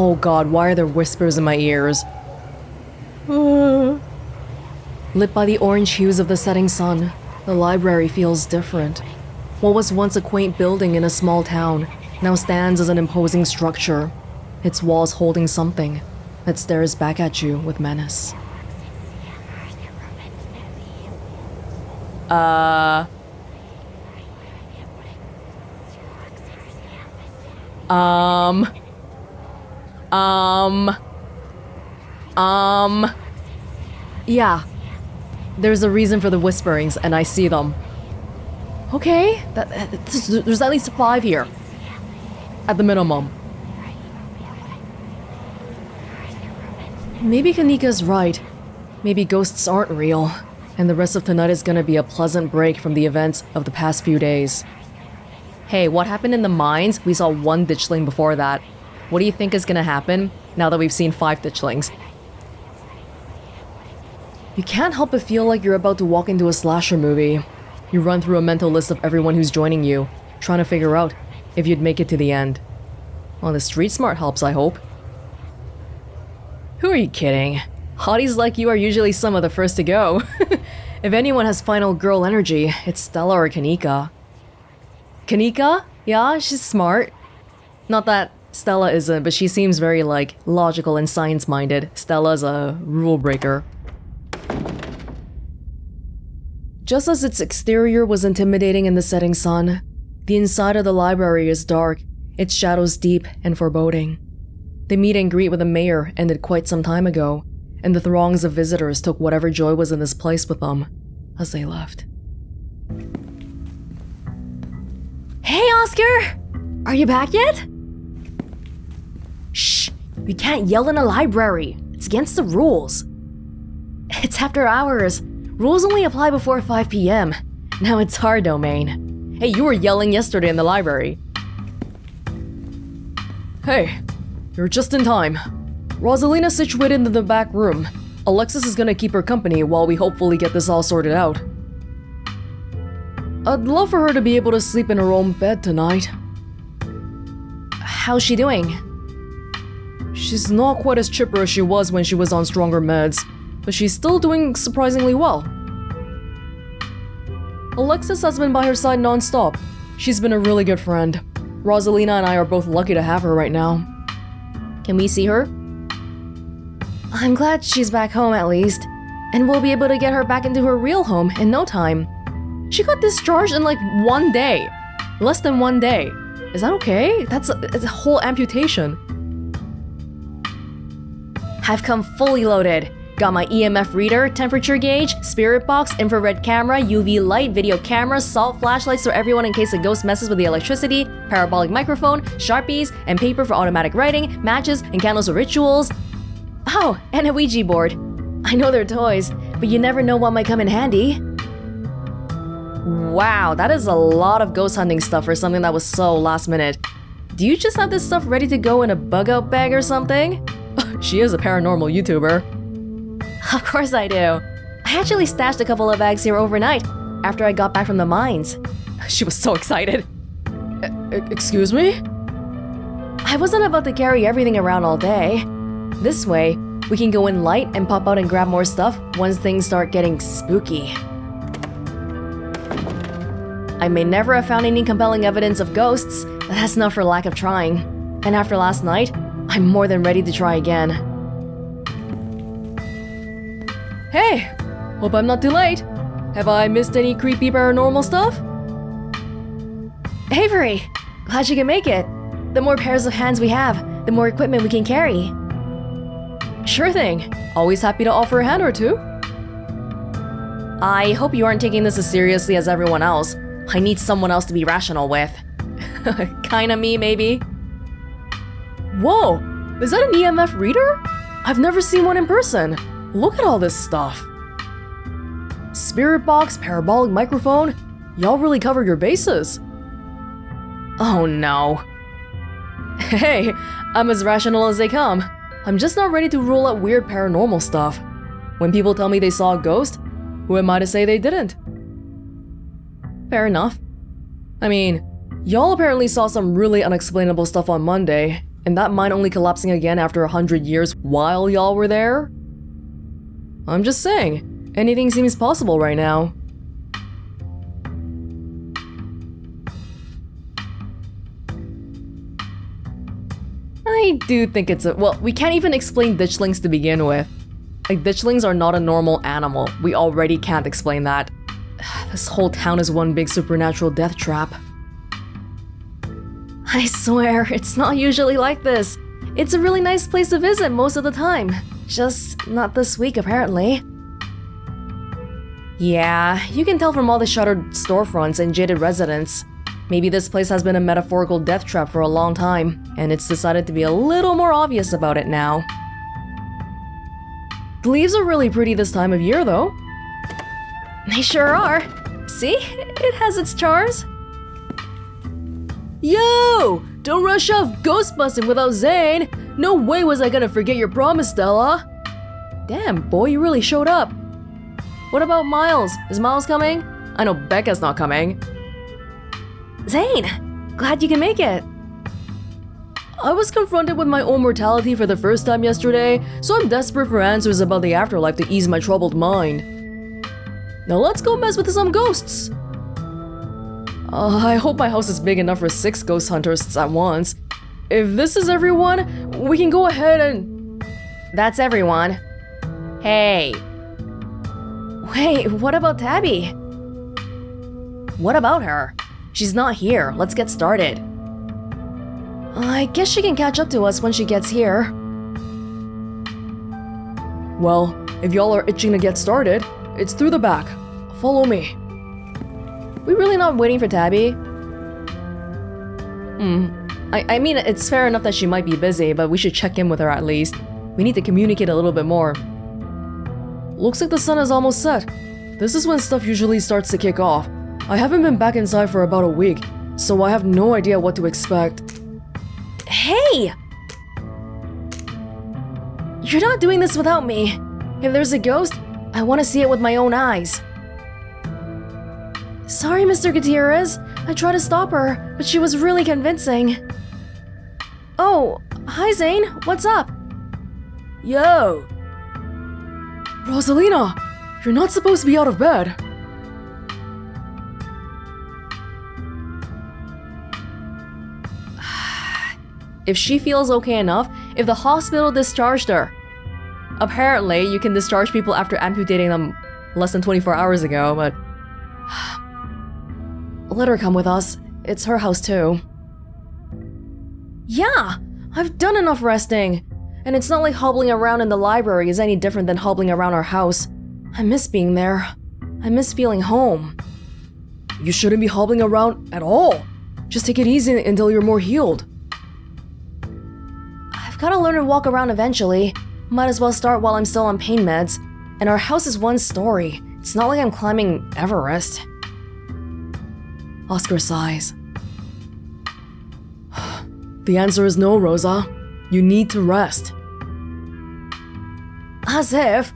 Oh god, why are there whispers in my ears? Lit by the orange hues of the setting sun, the library feels different. What was once a quaint building in a small town now stands as an imposing structure, its walls holding something that stares back at you with menace. Yeah. There's a reason for the whisperings, and I see them. Okay, there's at least 5 here. At the minimum. Maybe Kanika's right. Maybe ghosts aren't real, and the rest of tonight is gonna be a pleasant break from the events of the past few days. Hey, what happened in the mines? We saw 1 ditchling before that. What do you think is gonna happen now that we've seen 5 ditchlings? You can't help but feel like you're about to walk into a slasher movie. You run through a mental list of everyone who's joining you, trying to figure out if you'd make it to the end. Well, the street smart helps, I hope. Who are you kidding? Hotties like you are usually some of the first to go. If anyone has final girl energy, it's Stella or Kanika. Kanika? Yeah, she's smart. Not that Stella isn't, but she seems very, logical and science-minded. Stella's a rule breaker. Just as its exterior was intimidating in the setting sun, the inside of the library is dark, its shadows deep and foreboding. The meet and greet with the mayor ended quite some time ago, and the throngs of visitors took whatever joy was in this place with them as they left. Hey, Oscar! Are you back yet? Shh! You can't yell in a library. It's against the rules. It's after hours. Rules only apply before 5 p.m. Now it's our domain. Hey, you were yelling yesterday in the library. Hey, you're just in time. Rosalina's situated in the back room. Alexis is gonna keep her company while we hopefully get this all sorted out. I'd love for her to be able to sleep in her own bed tonight. How's she doing? She's not quite as chipper as she was when she was on stronger meds, but she's still doing surprisingly well. Alexis has been by her side non-stop. She's been a really good friend. Rosalina and I are both lucky to have her right now. Can we see her? I'm glad she's back home at least, and we'll be able to get her back into her real home in no time. She got discharged in 1 day. Less than 1 day. Is that okay? It's a whole amputation. I've come fully loaded. Got my EMF reader, temperature gauge, spirit box, infrared camera, UV light, video camera, salt flashlights for everyone in case a ghost messes with the electricity, parabolic microphone, Sharpies, and paper for automatic writing, matches, and candles for rituals. Oh, and a Ouija board. I know they're toys, but you never know what might come in handy. Wow, that is a lot of ghost hunting stuff for something that was so last minute. Do you just have this stuff ready to go in a bug-out bag or something? She is a paranormal YouTuber. Of course I do. I actually stashed a couple of bags here overnight after I got back from the mines. She was so excited. Excuse me? I wasn't about to carry everything around all day. This way, we can go in light and pop out and grab more stuff once things start getting spooky. I may never have found any compelling evidence of ghosts, but that's not for lack of trying. And after last night, I'm more than ready to try again. Hey! Hope I'm not too late. Have I missed any creepy paranormal stuff? Avery! Glad you can make it. The more pairs of hands we have, the more equipment we can carry. Sure thing. Always happy to offer a hand or two. I hope you aren't taking this as seriously as everyone else. I need someone else to be rational with. Kinda me, maybe. Whoa! Is that an EMF reader? I've never seen one in person. Look at all this stuff. Spirit box, parabolic microphone. Y'all really covered your bases. Oh no. Hey, I'm as rational as they come. I'm just not ready to rule out weird paranormal stuff. When people tell me they saw a ghost, who am I to say they didn't? Fair enough. I mean, y'all apparently saw some really unexplainable stuff on Monday, And that mine only collapsing again after 100 years while y'all were there? I'm just saying, anything seems possible right now. I do think it's well, we can't even explain ditchlings to begin with. Like, ditchlings are not a normal animal. We already can't explain that. This whole town is one big supernatural death trap. I swear, it's not usually like this. It's a really nice place to visit most of the time. Just not this week, apparently. Yeah, you can tell from all the shuttered storefronts and jaded residents. Maybe this place has been a metaphorical death trap for a long time, and it's decided to be a little more obvious about it now. The leaves are really pretty this time of year, though. They sure are. See? It has its charms. Yo! Don't rush off ghost busting without Zane! No way was I gonna forget your promise, Stella! Damn, boy, you really showed up. What about Miles? Is Miles coming? I know Becca's not coming. Zane! Glad you can make it. I was confronted with my own mortality for the first time yesterday, so I'm desperate for answers about the afterlife to ease my troubled mind. Now let's go mess with some ghosts! I hope my house is big enough for 6 ghost hunters at once. If this is everyone, we can go ahead and... That's everyone. Hey. Wait, what about Tabby? What about her? She's not here. Let's get started. I guess she can catch up to us when she gets here. Well, if y'all are itching to get started, it's through the back. Follow me. We really not waiting for Tabby? I mean, it's fair enough that she might be busy, but we should check in with her at least. We need to communicate a little bit more. Looks like the sun is almost set. This is when stuff usually starts to kick off. I haven't been back inside for about a week, so I have no idea what to expect. Hey! You're not doing this without me. If there's a ghost, I want to see it with my own eyes. Sorry, Mr. Gutierrez. I tried to stop her, but she was really convincing. Oh, hi Zane. What's up? Yo! Rosalina! You're not supposed to be out of bed. If she feels okay enough, if the hospital discharged her. Apparently, you can discharge people after amputating them less than 24 hours ago, but... Let her come with us. It's her house too. Yeah! I've done enough resting. And it's not like hobbling around in the library is any different than hobbling around our house. I miss being there. I miss feeling home. You shouldn't be hobbling around at all. Just take it easy until you're more healed. I've gotta learn to walk around eventually. Might as well start while I'm still on pain meds. And our house is 1 story. It's not like I'm climbing Everest. Oscar sighs. The answer is no, Rosa. You need to rest. As if.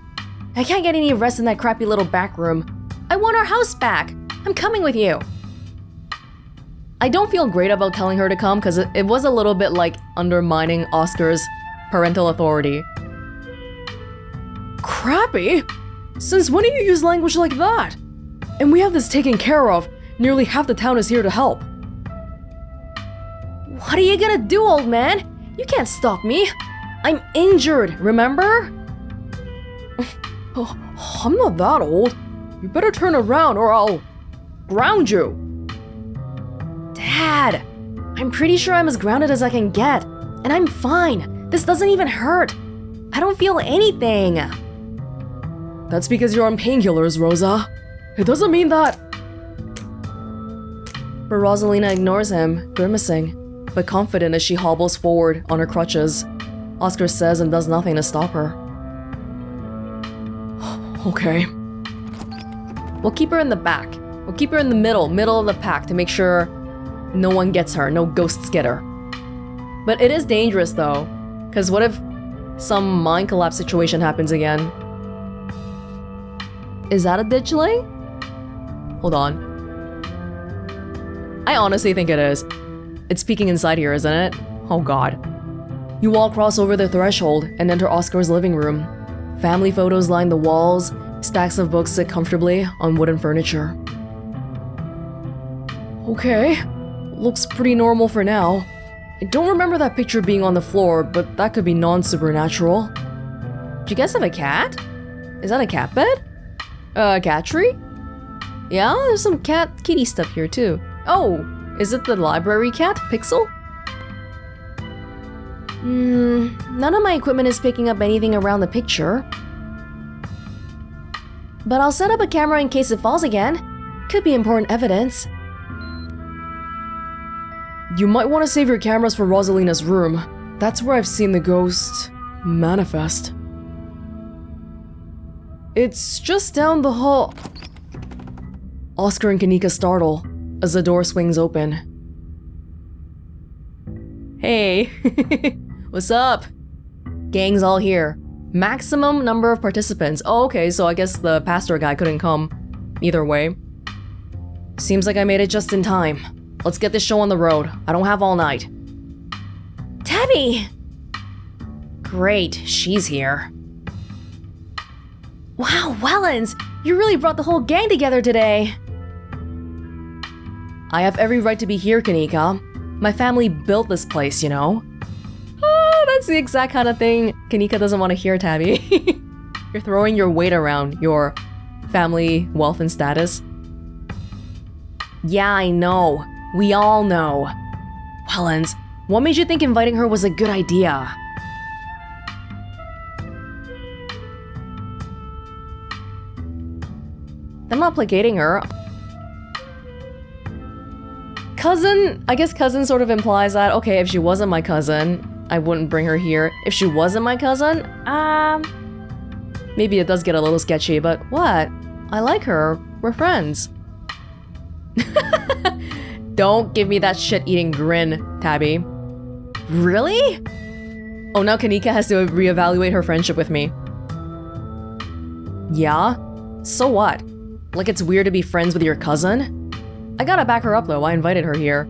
I can't get any rest in that crappy little back room. I want our house back. I'm coming with you. I don't feel great about telling her to come because it was a little bit like undermining Oscar's parental authority. Crappy? Since when do you use language like that? And we have this taken care of. Nearly half the town is here to help. What are you gonna do, old man? You can't stop me. I'm injured, remember? Oh, I'm not that old. You better turn around or I'll ground you. Dad, I'm pretty sure I'm as grounded as I can get. And I'm fine. This doesn't even hurt. I don't feel anything. That's because you're on painkillers, Rosa. It doesn't mean that... But Rosalina ignores him, grimacing, but confident as she hobbles forward on her crutches. Oscar says and does nothing to stop her. Okay. We'll keep her in the back. We'll keep her in the middle of the pack to make sure no one gets her, no ghosts get her. But it is dangerous though, because what if some mind collapse situation happens again? Is that a ditchling? Hold on. I honestly think it is. It's peeking inside here, isn't it? Oh god. You all cross over the threshold and enter Oscar's living room. Family photos line the walls, stacks of books sit comfortably on wooden furniture. Okay, looks pretty normal for now. I don't remember that picture being on the floor, but that could be non-supernatural. Do you guys have a cat? Is that a cat bed? A cat tree? Yeah, there's some kitty stuff here too. Oh, is it the library cat, Pixel? None of my equipment is picking up anything around the picture. But I'll set up a camera in case it falls again. Could be important evidence. You might want to save your cameras for Rosalina's room. That's where I've seen the ghost manifest. It's just down the hall. Oscar and Kanika startle as the door swings open. Hey, what's up? Gang's all here. Maximum number of participants. Oh, okay, so I guess the pastor guy couldn't come. Either way. Seems like I made it just in time. Let's get this show on the road. I don't have all night. Tabby! Great, she's here. Wow, Welonz! You really brought the whole gang together today! I have every right to be here, Kanika. My family built this place, you know? Oh, that's the exact kind of thing Kanika doesn't want to hear, Tabby. You're throwing your weight around, your family wealth and status. Yeah, I know. We all know. Welonz, what made you think inviting her was a good idea? I'm not placating her. Cousin? I guess cousin sort of implies that, okay, if she wasn't my cousin, I wouldn't bring her here. If she wasn't my cousin, maybe it does get a little sketchy, but what? I like her. We're friends. Don't give me that shit-eating grin, Tabby. Really? Oh, now Kanika has to reevaluate her friendship with me. Yeah? So what? Like it's weird to be friends with your cousin? I gotta back her up though, I invited her here.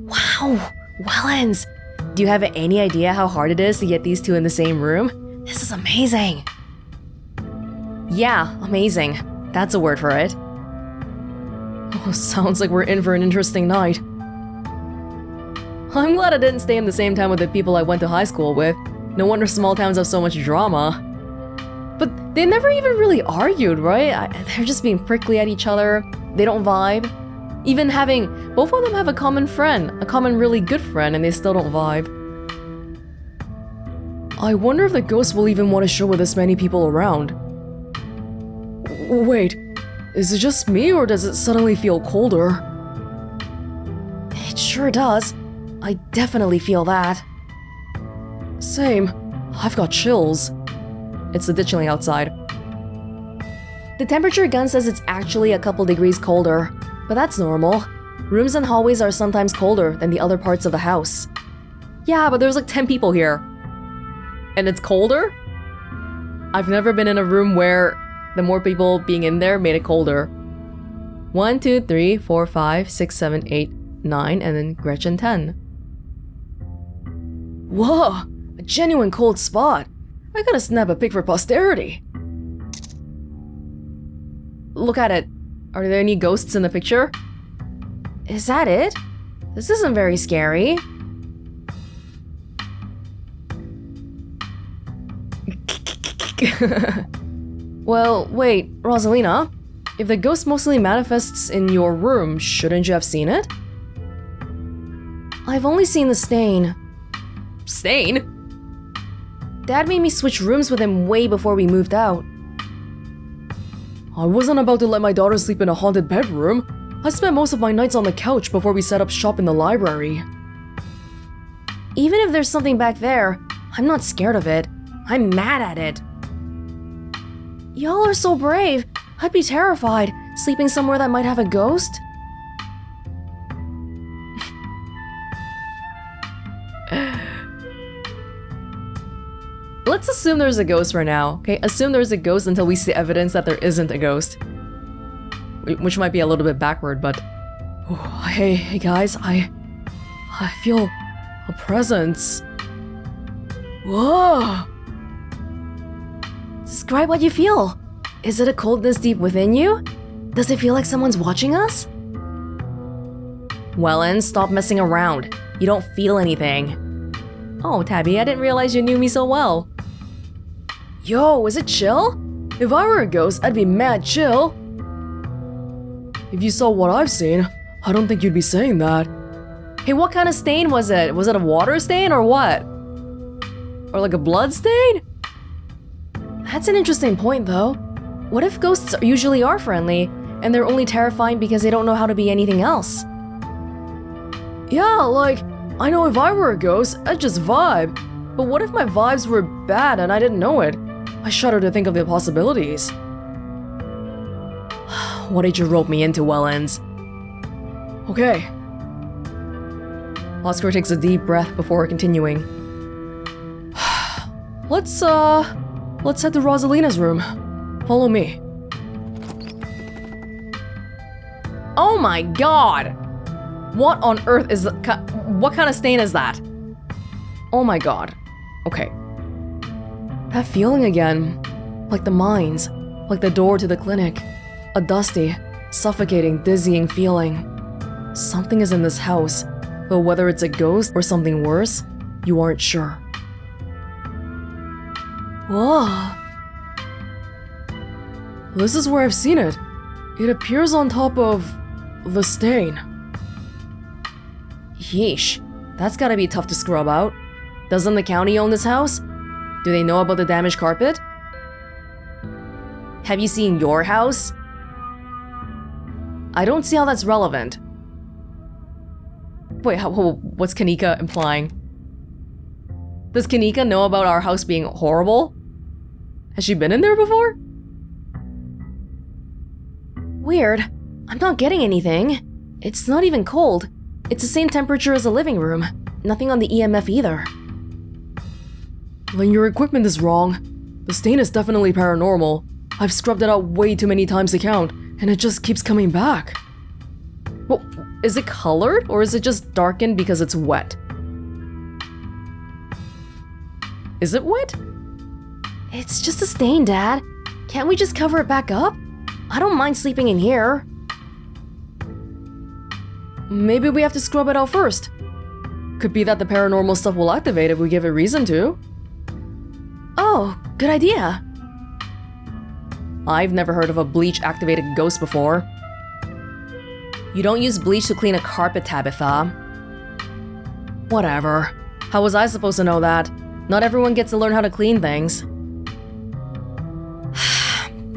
Wow, Welonz! Do you have any idea how hard it is to get these two in the same room? This is amazing! Yeah, amazing. That's a word for it. Oh, sounds like we're in for an interesting night. I'm glad I didn't stay in the same town with the people I went to high school with. No wonder small towns have so much drama. But they never even really argued, right? They're just being prickly at each other. They don't vibe. Even having both of them have a common friend, a common really good friend, and they still don't vibe. I wonder if the ghost will even want to show with this many people around. Wait, is it just me or does it suddenly feel colder? It sure does. I definitely feel that. Same. I've got chills. It's the chilling outside. The temperature gun says it's actually a couple degrees colder, but that's normal. Rooms and hallways are sometimes colder than the other parts of the house. Yeah, but there's like 10 people here. And it's colder? I've never been in a room where the more people being in there made it colder. 1, 2, 3, 4, 5, 6, 7, 8, 9, and then Gretchen 10. Whoa, a genuine cold spot. I gotta snap a pic for posterity. Look at it. Are there any ghosts in the picture? Is that it? This isn't very scary. Well, wait, Rosalina. If the ghost mostly manifests in your room, shouldn't you have seen it? I've only seen the stain. Stain? Dad made me switch rooms with him way before we moved out. I wasn't about to let my daughter sleep in a haunted bedroom. I spent most of my nights on the couch before we set up shop in the library. Even if there's something back there, I'm not scared of it. I'm mad at it. Y'all are so brave. I'd be terrified, sleeping somewhere that might have a ghost. Let's assume there's a ghost for now, okay? Assume there's a ghost until we see evidence that there isn't a ghost. Which might be a little bit backward, but... Oh, hey guys, I A presence. Whoa! Describe what you feel. Is it a coldness deep within you? Does it feel like someone's watching us? Welonz, stop messing around. You don't feel anything. Oh, Tabby, I didn't realize you knew me so well. Yo, is it chill? If I were a ghost, I'd be mad chill. If you saw what I've seen, I don't think you'd be saying that. Hey, what kind of stain was it? Was it a water stain or what? Or like a blood stain? That's an interesting point, though. What if ghosts usually are friendly, and they're only terrifying because they don't know how to be anything else? Yeah, like, I know if I were a ghost, I'd just vibe. But what if my vibes were bad and I didn't know it? I shudder to think of the possibilities. What did you rope me into, Welonz? Okay. Oscar takes a deep breath before continuing. Let's head to Rosalina's room. Follow me. Oh my god! What on earth is what kind of stain is that? Oh my god. Okay. That feeling again. Like the mines. Like the door to the clinic. A dusty, suffocating, dizzying feeling. Something is in this house, but whether it's a ghost or something worse, you aren't sure. Whoa. This is where I've seen it. It appears on top of the stain. Yeesh. That's gotta be tough to scrub out. Doesn't the county own this house? Do they know about the damaged carpet? Have you seen your house? I don't see how that's relevant. Wait, what's Kanika implying? Does Kanika know about our house being horrible? Has she been in there before? Weird. I'm not getting anything. It's not even cold. It's the same temperature as the living room. Nothing on the EMF either. Then your equipment is wrong. The stain is definitely paranormal. I've scrubbed it out way too many times to count, and it just keeps coming back. Well, is it colored, or is it just darkened because it's wet? Is it wet? It's just a stain, Dad. Can't we just cover it back up? I don't mind sleeping in here. Maybe we have to scrub it out first. Could be that the paranormal stuff will activate if we give it reason to. Oh, good idea. I've never heard of a bleach-activated ghost before. You don't use bleach to clean a carpet, Tabitha. Whatever. How was I supposed to know that? Not everyone gets to learn how to clean things.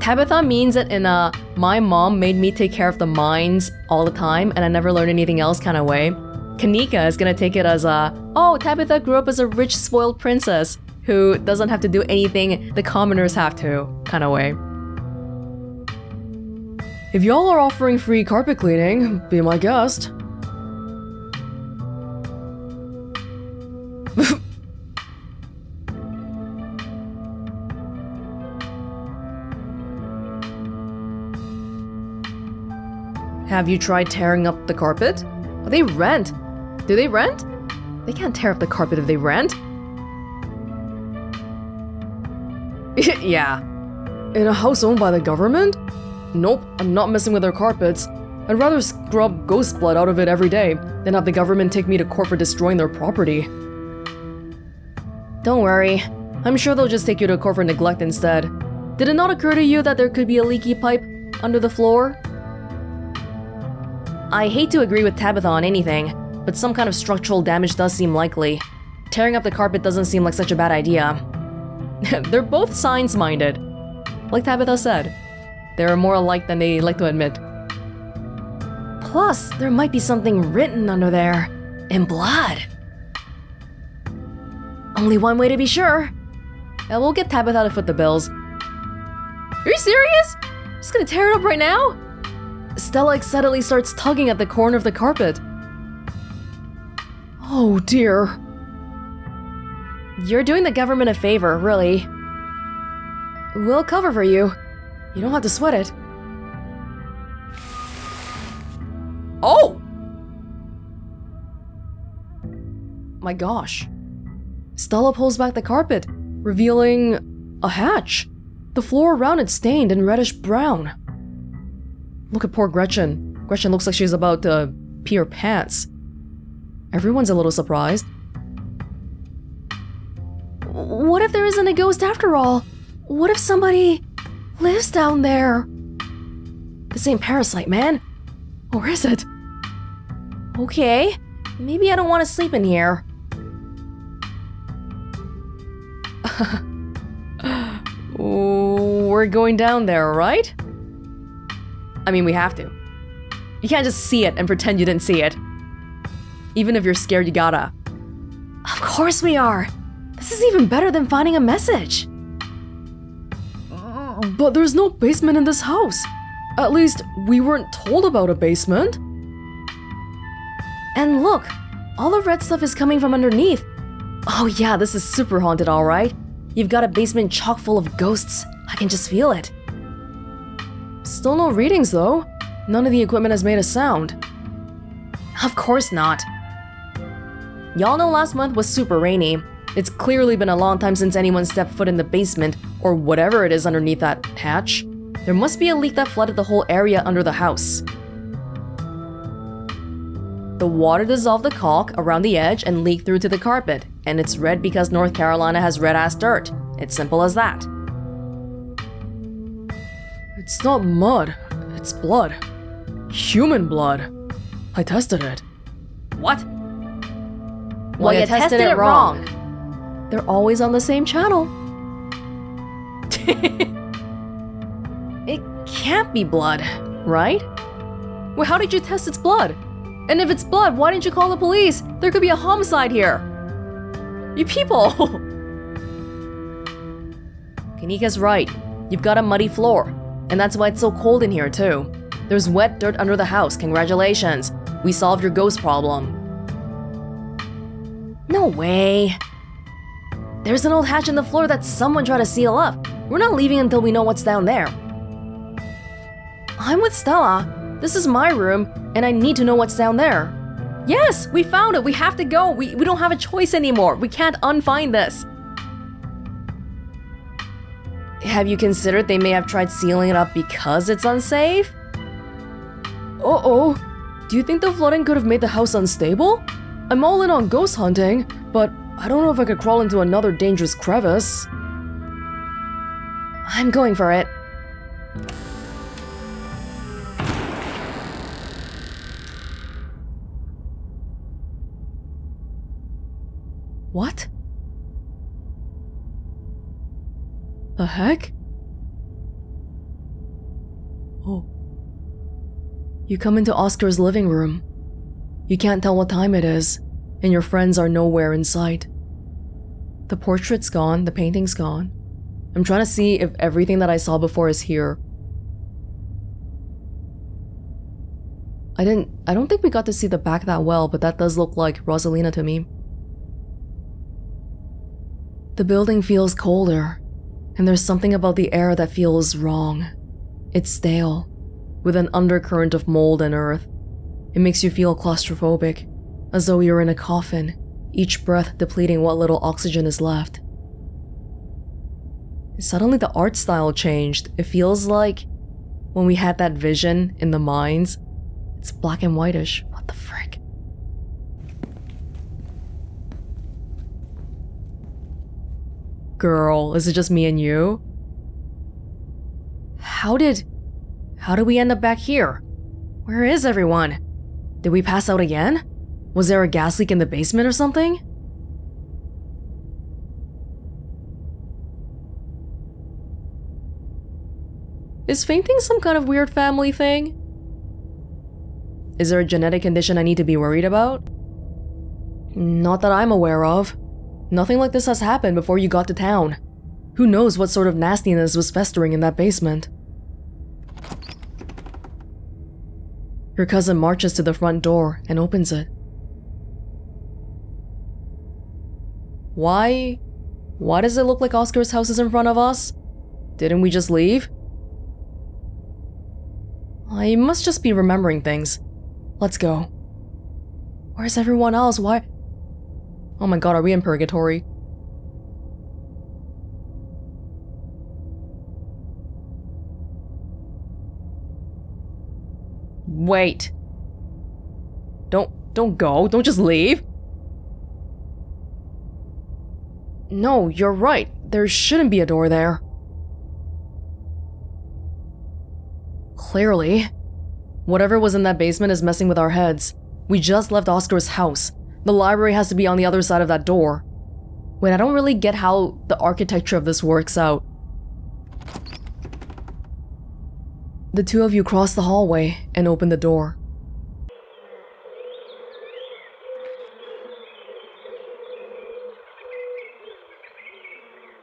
Tabitha means it in a my mom made me take care of the mines all the time and I never learned anything else kind of way. Kanika is gonna take it as a, oh, Tabitha grew up as a rich, spoiled princess who doesn't have to do anything the commoners have to kind of way. If y'all are offering free carpet cleaning, be my guest. Have you tried tearing up the carpet? Oh, they rent. Do they rent? They can't tear up the carpet if they rent. Yeah. In a house owned by the government? Nope, I'm not messing with their carpets. I'd rather scrub ghost blood out of it every day than have the government take me to court for destroying their property. Don't worry. I'm sure they'll just take you to court for neglect instead. Did it not occur to you that there could be a leaky pipe under the floor? I hate to agree with Tabitha on anything, but some kind of structural damage does seem likely. Tearing up the carpet doesn't seem like such a bad idea. They're both science-minded. Like Tabitha said, they're more alike than they like to admit. Plus, there might be something written under there. In blood. Only one way to be sure. Yeah, we'll get Tabitha to foot the bills. Are you serious? Just gonna tear it up right now? Stella excitedly starts tugging at the corner of the carpet. Oh dear. You're doing the government a favor, really. We'll cover for you. You don't have to sweat it. Oh! My gosh. Stella pulls back the carpet, revealing a hatch. The floor around it stained in reddish brown. Look at poor Gretchen. Gretchen looks like she's about to pee her pants. Everyone's a little surprised. What if there isn't a ghost after all? What if somebody lives down there? This ain't Parasite, man. Or is it? Okay, maybe I don't want to sleep in here. We're going down there, right? I mean, we have to. You can't just see it and pretend you didn't see it. Even if you're scared, you gotta. Of course we are. This is even better than finding a message. But there's no basement in this house. At least, we weren't told about a basement. And look, all the red stuff is coming from underneath. Oh yeah, this is super haunted, alright. You've got a basement chock full of ghosts. I can just feel it. Still no readings though. None of the equipment has made a sound. Of course not. Y'all know last month was super rainy. It's clearly been a long time since anyone stepped foot in the basement, or whatever it is underneath that hatch. There must be a leak that flooded the whole area under the house. The water dissolved the caulk around the edge and leaked through to the carpet, and it's red because North Carolina has red-ass dirt. It's simple as that. It's not mud, it's blood. Human blood. I tested it. What? Well, you tested it wrong. They're always on the same channel. It can't be blood, right? Well, how did you test its blood? And if it's blood, why didn't you call the police? There could be a homicide here. You people! Kanika's right. You've got a muddy floor. And that's why it's so cold in here, too. There's wet dirt under the house. Congratulations. We solved your ghost problem. No way. There's an old hatch in the floor that someone tried to seal up. We're not leaving until we know what's down there. I'm with Stella. This is my room, and I need to know what's down there. Yes, we found it. We have to go. We don't have a choice anymore. We can't unfind this. Have you considered they may have tried sealing it up because it's unsafe? Uh-oh. Do you think the flooding could have made the house unstable? I'm all in on ghost hunting, but I don't know if I could crawl into another dangerous crevice. I'm going for it. What? The heck? Oh. You come into Oscar's living room. You can't tell what time it is, and your friends are nowhere in sight. The portrait's gone, the painting's gone. I'm trying to see if everything that I saw before is here. I don't think we got to see the back that well, but that does look like Rosalina to me. The building feels colder, and there's something about the air that feels wrong. It's stale, with an undercurrent of mold and earth. It makes you feel claustrophobic, as though you're in a coffin, each breath depleting what little oxygen is left. Suddenly the art style changed. It feels like when we had that vision in the mines, it's black and whitish. What the frick? Girl, is it just me and you? How did we end up back here? Where is everyone? Did we pass out again? Was there a gas leak in the basement or something? Is fainting some kind of weird family thing? Is there a genetic condition I need to be worried about? Not that I'm aware of. Nothing like this has happened before you got to town. Who knows what sort of nastiness was festering in that basement? Your cousin marches to the front door and opens it. Why does it look like Oscar's house is in front of us? Didn't we just leave? I must just be remembering things. Let's go. Where's everyone else? Why Oh my god, are we in purgatory? Wait. Don't go. Don't just leave. No, you're right. There shouldn't be a door there. Clearly. Whatever was in that basement is messing with our heads. We just left Oscar's house. The library has to be on the other side of that door. Wait, I don't really get how the architecture of this works out. The two of you cross the hallway and open the door.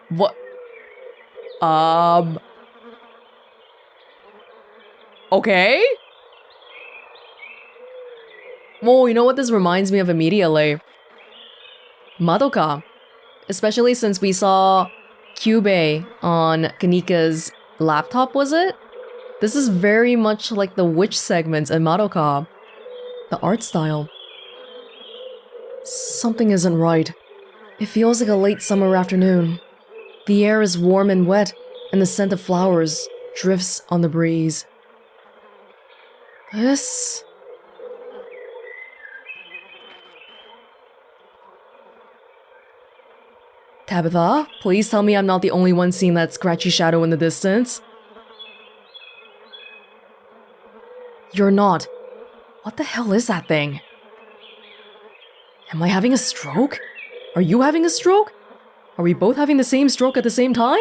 What? Okay? Well, you know what this reminds me of immediately? Madoka. Especially since we saw Kyubey on Kanika's laptop, was it? This is very much like the witch segments in Madoka. The art style. Something isn't right. It feels like a late summer afternoon. The air is warm and wet, and the scent of flowers drifts on the breeze. This... Tabitha, please tell me I'm not the only one seeing that scratchy shadow in the distance. You're not. What the hell is that thing? Am I having a stroke? Are you having a stroke? Are we both having the same stroke at the same time?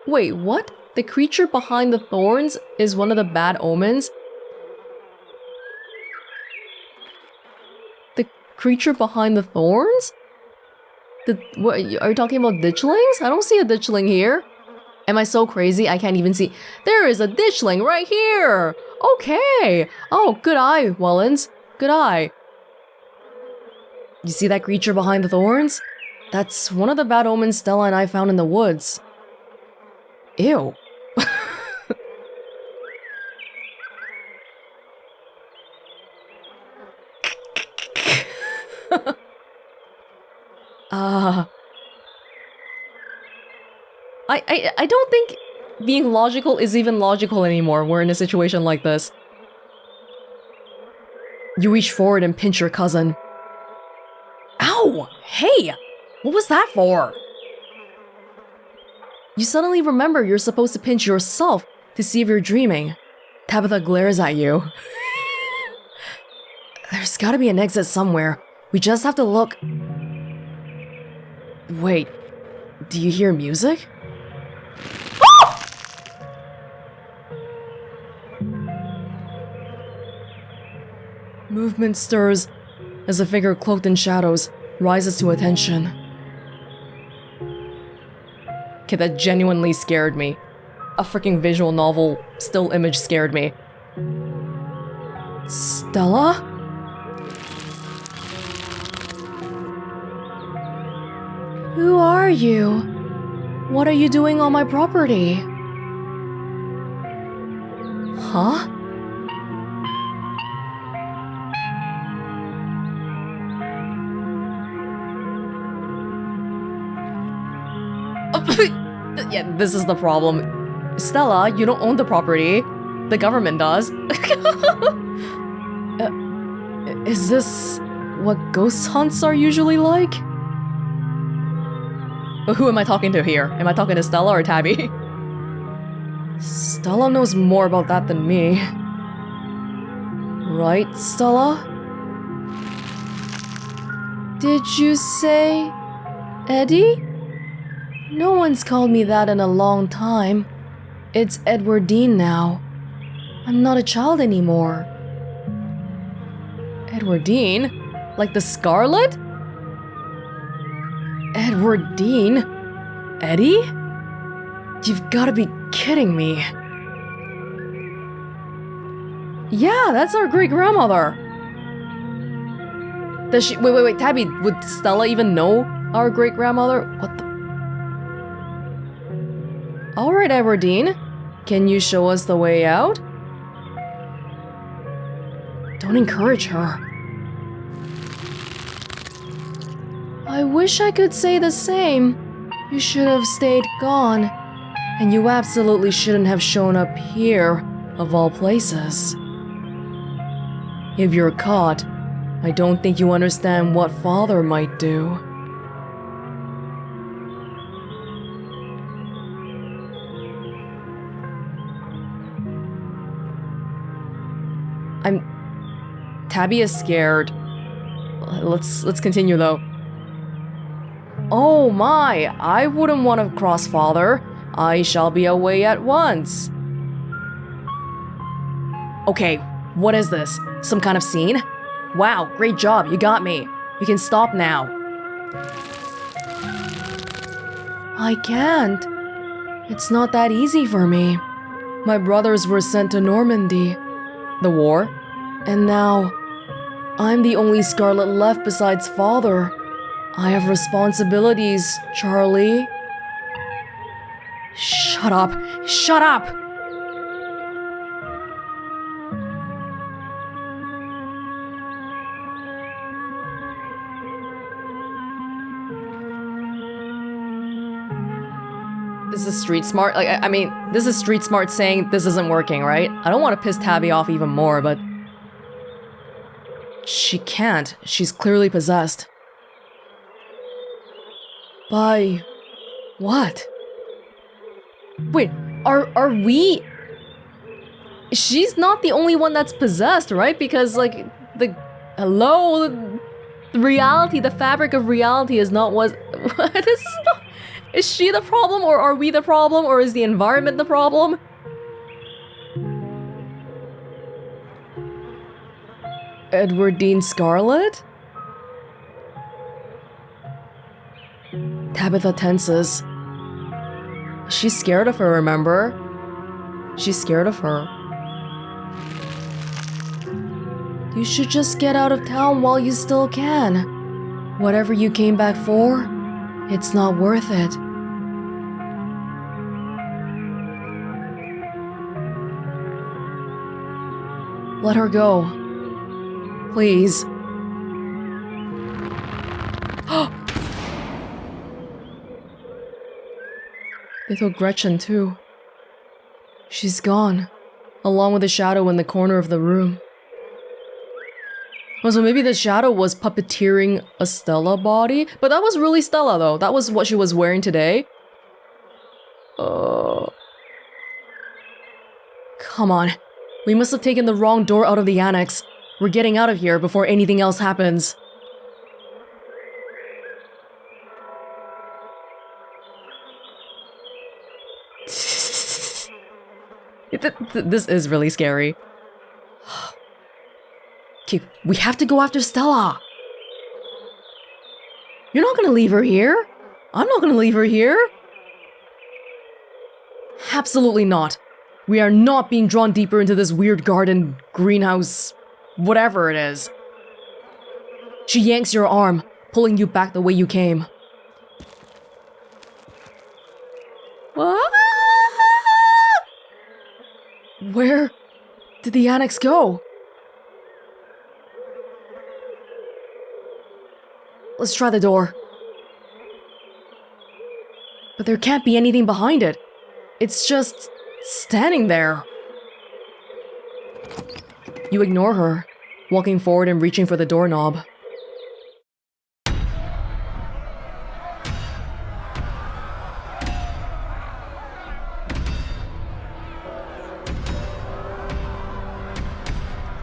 Wait, what? The creature behind the thorns is one of the bad omens? The creature behind the thorns? What, are you talking about ditchlings? I don't see a ditchling here. Am I so crazy I can't even see? There is a ditchling right here! Okay! Oh, good eye, Welonz. Good eye. You see that creature behind the thorns? That's one of the bad omens Stella and I found in the woods. Ew. I don't think being logical is even logical anymore. We're in a situation like this. You reach forward and pinch your cousin. Ow! Hey! What was that for? You suddenly remember you're supposed to pinch yourself to see if you're dreaming. Tabitha glares at you. There's gotta be an exit somewhere. We just have to look. Wait, do you hear music? Movement stirs as a figure cloaked in shadows rises to attention. Okay, that genuinely scared me. A freaking visual novel still image scared me. Stella? Who are you? What are you doing on my property? Huh? Yeah, this is the problem. Stella, you don't own the property. The government does. Is this what ghost hunts are usually like? Who am I talking to here? Am I talking to Stella or Tabby? Stella knows more about that than me. Right, Stella? Did you say Eddie? No one's called me that in a long time. It's Edwardine now. I'm not a child anymore. Edwardine? Like the Scarlet? Edwardine? Eddie? You've gotta be kidding me. Yeah, that's our great-grandmother. Does she- wait, Tabby, would Stella even know our great-grandmother? What the- Alright, Edwardine. Can you show us the way out? Don't encourage her. I wish I could say the same. You should have stayed gone. And you absolutely shouldn't have shown up here, of all places. If you're caught, I don't think you understand what Father might do. Tabby is scared. Let's continue though. Oh my, I wouldn't want to cross Father. I shall be away at once. Okay, what is this? Some kind of scene? Wow, great job, you got me. You can stop now. I can't. It's not that easy for me. My brothers were sent to Normandy. The war? And now, I'm the only Scarlet left besides Father. I have responsibilities, Charlie. Shut up! Shut up! This is street smart. I mean, this is street smart saying this isn't working, right? I don't want to piss Tabby off even more, but she can't. She's clearly possessed. By what? Wait, are we? She's not the only one that's possessed, right? Because like the reality, the fabric of reality is not what this is not. Is she the problem, or are we the problem, or is the environment the problem? Edwardine Scarlet? Tabitha tenses. She's scared of her, remember? She's scared of her. You should just get out of town while you still can. Whatever you came back for, it's not worth it. Let her go. Please. They took Gretchen too. She's gone, along with the shadow in the corner of the room. Oh, so maybe the shadow was puppeteering a Stella body? But that was really Stella though. That was what she was wearing today. Come on. We must have taken the wrong door out of the annex. We're getting out of here before anything else happens. This is really scary. Okay, we have to go after Stella. You're not gonna leave her here? I'm not gonna leave her here. Absolutely not. We are not being drawn deeper into this weird garden, greenhouse, whatever it is. She yanks your arm, pulling you back the way you came. What? Where did the annex go? Let's try the door. But there can't be anything behind it. It's just standing there. You ignore her, walking forward and reaching for the doorknob.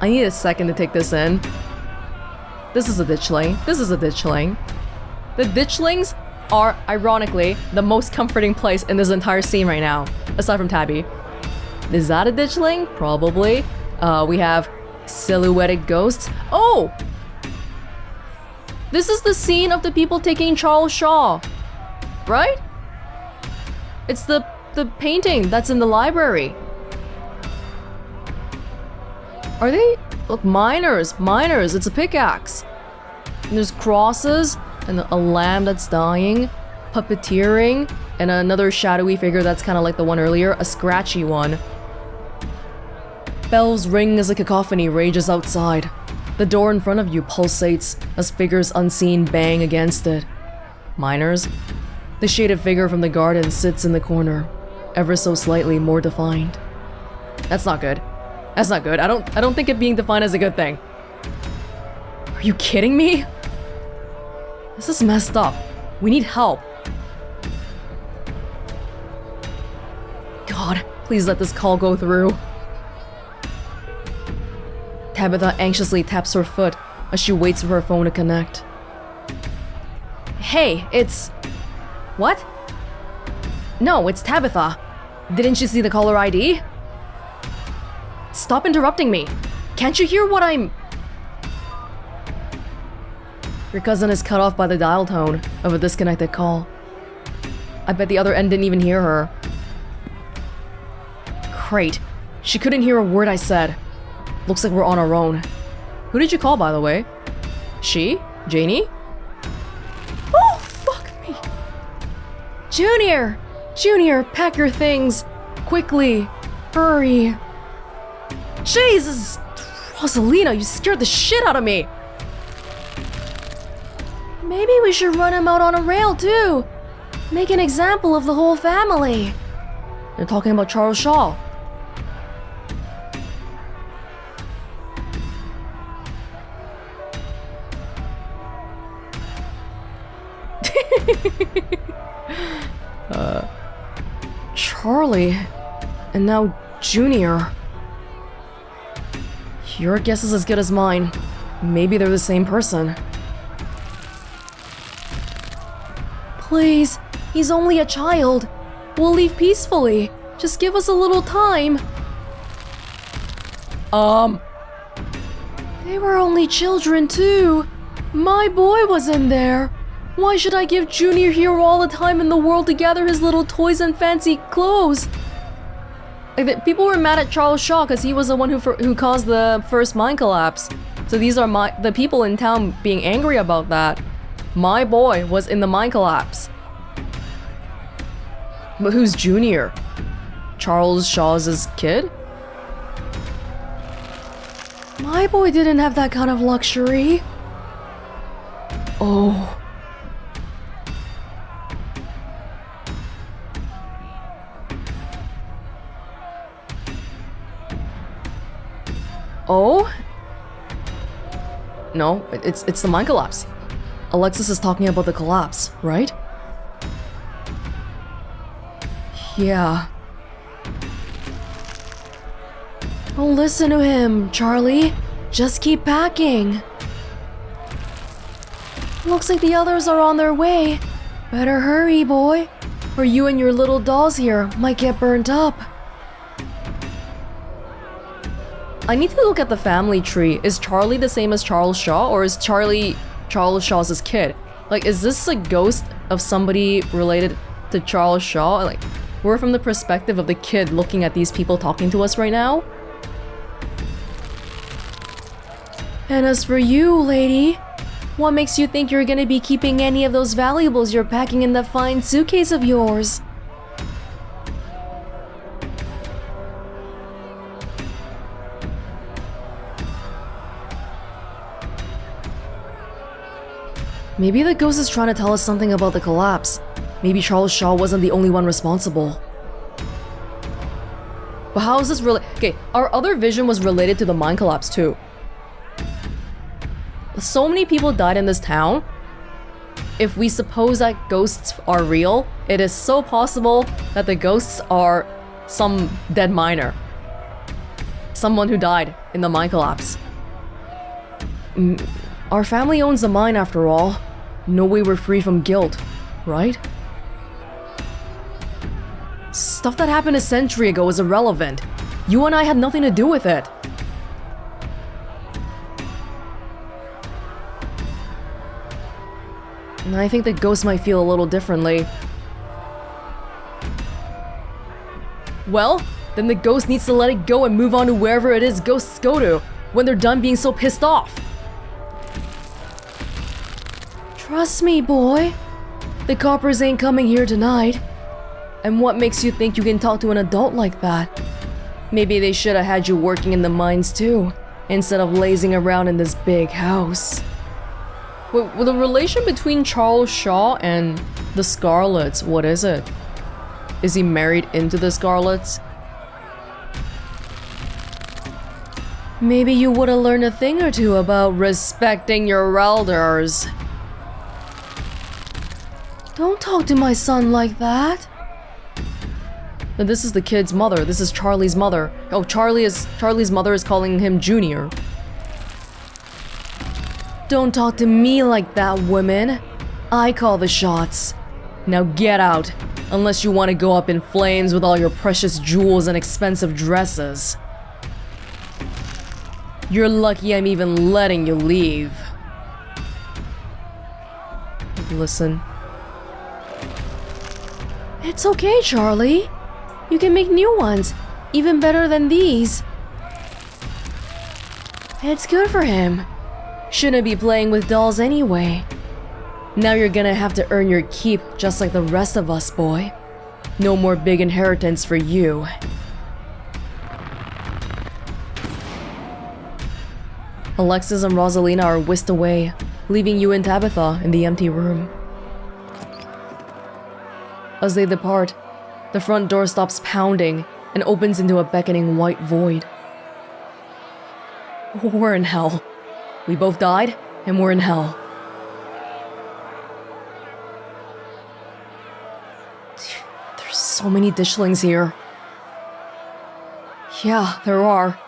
I need a second to take this in. This is a ditchling. This is a ditchling. The ditchlings are, ironically, the most comforting place in this entire scene right now, aside from Tabby. Is that a ditchling? Probably. We have silhouetted ghosts. Oh! This is the scene of the people taking Charles Shaw, right? It's the painting that's in the library. Are they? Look, miners, it's a pickaxe. And there's crosses, and a lamb that's dying, puppeteering, and another shadowy figure that's kind of like the one earlier, a scratchy one. Bells ring as a cacophony rages outside. The door in front of you pulsates as figures unseen bang against it. Minors? The shaded figure from the garden sits in the corner, ever so slightly more defined. That's not good. That's not good. I don't think it being defined is a good thing. Are you kidding me? This is messed up. We need help. God, please let this call go through. Tabitha anxiously taps her foot as she waits for her phone to connect. Hey, it's... What? No, it's Tabitha. Didn't you see the caller ID? Stop interrupting me. Can't you hear what I'm... Your cousin is cut off by the dial tone of a disconnected call. I bet the other end didn't even hear her. Great. She couldn't hear a word I said. Looks like we're on our own. Who did you call, by the way? She? Janie? Oh, fuck me. Junior! Junior, pack your things. Quickly. Hurry. Jesus! Rosalina, you scared the shit out of me. Maybe we should run him out on a rail, too. Make an example of the whole family. They're talking about Charles Shaw. Charlie, and now Junior. Your guess is as good as mine. Maybe they're the same person. Please, he's only a child. We'll leave peacefully. Just give us a little time. They were only children too. My boy was in there. Why should I give Junior here all the time in the world to gather his little toys and fancy clothes? Like, people were mad at Charles Shaw because he was the one who caused the first mine collapse. So these are the people in town being angry about that. My boy was in the mine collapse. But who's Junior? Charles Shaw's kid? My boy didn't have that kind of luxury. Oh. Oh? No, it's the mine collapse. Alexis is talking about the collapse, right? Yeah. Don't listen to him, Charlie. Just keep packing. Looks like the others are on their way. Better hurry, boy, or you and your little dolls here might get burnt up. I need to look at the family tree. Is Charlie the same as Charles Shaw, or is Charlie Charles Shaw's kid? Like, is this a ghost of somebody related to Charles Shaw? Like, we're from the perspective of the kid looking at these people talking to us right now. And as for you, lady, what makes you think you're gonna be keeping any of those valuables you're packing in that fine suitcase of yours? Maybe the ghost is trying to tell us something about the collapse. Maybe Charles Shaw wasn't the only one responsible. But how is this okay, our other vision was related to the mine collapse too. So many people died in this town. If we suppose that ghosts are real, it is so possible that the ghosts are some dead miner. Someone who died in the mine collapse. Our family owns the mine after all. No way we're free from guilt, right? Stuff that happened a century ago is irrelevant. You and I had nothing to do with it. And I think the ghost might feel a little differently. Well, then the ghost needs to let it go and move on to wherever it is ghosts go to when they're done being so pissed off. Trust me, boy. The coppers ain't coming here tonight. And what makes you think you can talk to an adult like that? Maybe they should have had you working in the mines too, instead of lazing around in this big house. Well, the relation between Charles Shaw and the Scarlets, what is it? Is he married into the Scarlets? Maybe you would have learned a thing or two about respecting your elders. Don't talk to my son like that. And this is the kid's mother. This is Charlie's mother. Oh, Charlie's mother is calling him Junior. Don't talk to me like that, woman. I call the shots. Now get out, unless you want to go up in flames with all your precious jewels and expensive dresses. You're lucky I'm even letting you leave. Listen. It's okay, Charlie. You can make new ones, even better than these. It's good for him. Shouldn't be playing with dolls anyway. Now you're gonna have to earn your keep just like the rest of us, boy. No more big inheritance for you. Alexis and Rosalina are whisked away, leaving you and Tabitha in the empty room. As they depart, the front door stops pounding and opens into a beckoning white void. We're in hell. We both died, and we're in hell. There's so many dishlings here. Yeah, there are.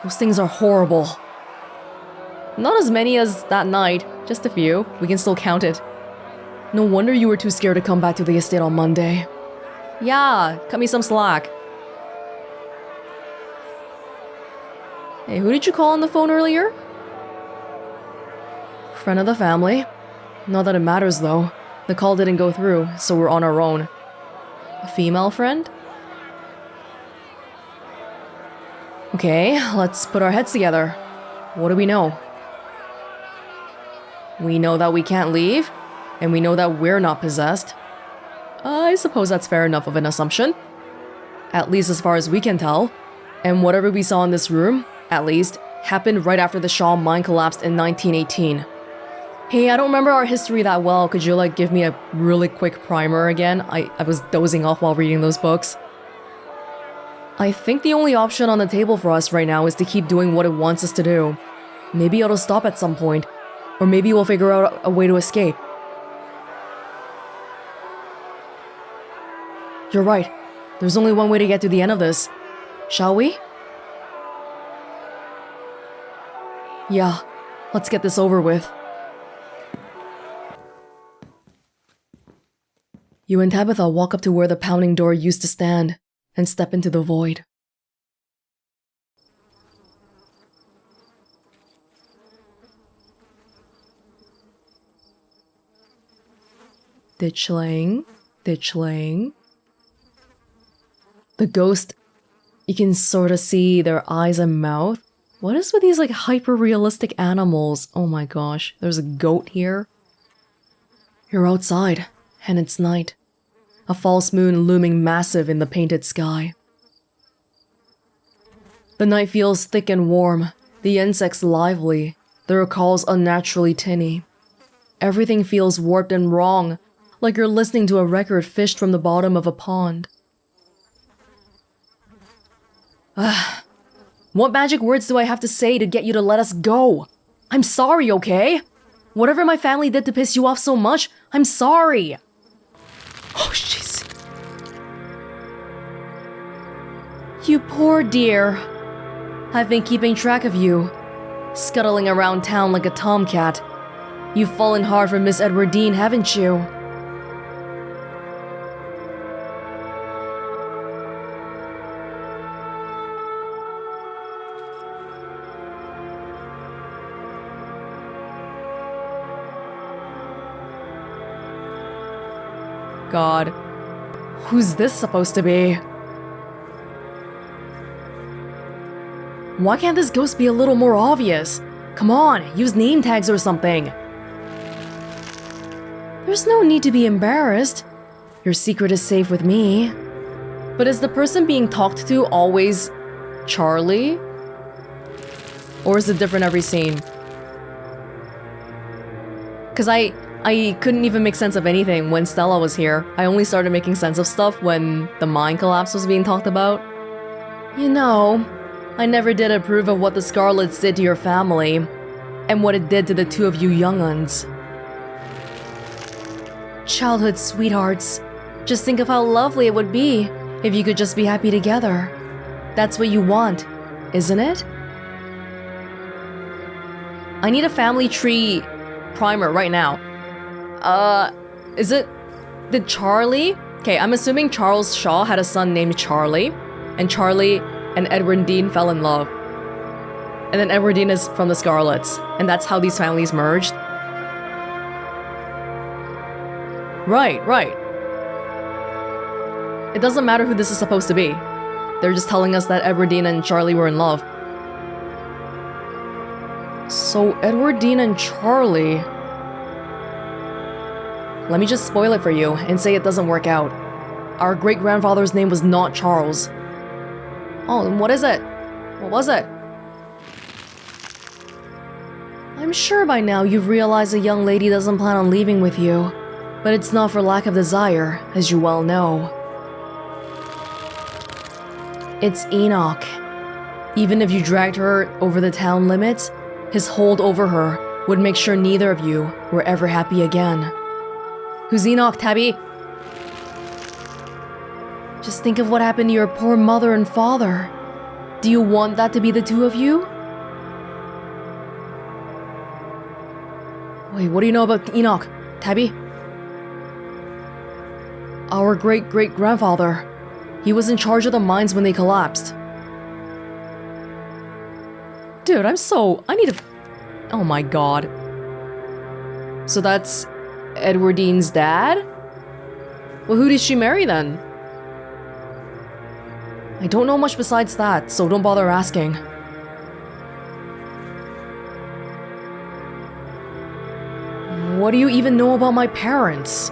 Those things are horrible. Not as many as that night, just a few. We can still count it. No wonder you were too scared to come back to the estate on Monday. Yeah, cut me some slack. Hey, who did you call on the phone earlier? Friend of the family. Not that it matters though. The call didn't go through, so we're on our own. A female friend? Okay, let's put our heads together. What do we know? We know that we can't leave, and we know that we're not possessed. I suppose that's fair enough of an assumption. At least as far as we can tell. And whatever we saw in this room, at least, happened right after the Shaw mine collapsed in 1918. Hey, I don't remember our history that well. Could you, give me a really quick primer again? I was dozing off while reading those books. I think the only option on the table for us right now is to keep doing what it wants us to do. Maybe it'll stop at some point. Or maybe we'll figure out a way to escape. You're right. There's only one way to get to the end of this. Shall we? Yeah, let's get this over with. You and Tabitha walk up to where the pounding door used to stand and step into the void. Ditchling, ditchling. The ghost, you can sort of see their eyes and mouth. What is with these hyper-realistic animals? Oh my gosh, there's a goat here. You're outside, and it's night. A false moon looming massive in the painted sky. The night feels thick and warm, the insects lively, the recalls unnaturally tinny. Everything feels warped and wrong, like you're listening to a record fished from the bottom of a pond. What magic words do I have to say to get you to let us go? I'm sorry, okay? Whatever my family did to piss you off so much, I'm sorry. Oh, jeez. You poor dear. I've been keeping track of you, scuttling around town like a tomcat. You've fallen hard for Miss Edwardine, haven't you? God. Who's this supposed to be? Why can't this ghost be a little more obvious? Come on, use name tags or something. There's no need to be embarrassed. Your secret is safe with me. But is the person being talked to always Charlie? Or is it different every scene? Because I couldn't even make sense of anything when Stella was here. I only started making sense of stuff when the mind collapse was being talked about. You know, I never did approve of what the Scarlets did to your family, and what it did to the two of you young'uns. Childhood sweethearts. Just think of how lovely it would be if you could just be happy together. That's what you want, isn't it? I need a family tree primer right now. Did Charlie? Okay, I'm assuming Charles Shaw had a son named Charlie, and Charlie and Edward Dean fell in love. And then Edward Dean is from the Scarlets, and that's how these families merged. Right. It doesn't matter who this is supposed to be. They're just telling us that Edward Dean and Charlie were in love. So Edward Dean and Charlie... Let me just spoil it for you and say it doesn't work out. Our great-grandfather's name was not Charles. Oh, then what is it? What was it? I'm sure by now you've realized a young lady doesn't plan on leaving with you, but it's not for lack of desire, as you well know. It's Enoch. Even if you dragged her over the town limits, his hold over her would make sure neither of you were ever happy again. Who's Enoch, Tabby? Just think of what happened to your poor mother and father. Do you want that to be the two of you? Wait, what do you know about Enoch, Tabby? Our great-great-grandfather. He was in charge of the mines when they collapsed. Dude, I need to... Oh my god. So that's Edward Dean's dad? Well, who did she marry then? I don't know much besides that, so don't bother asking. What do you even know about my parents?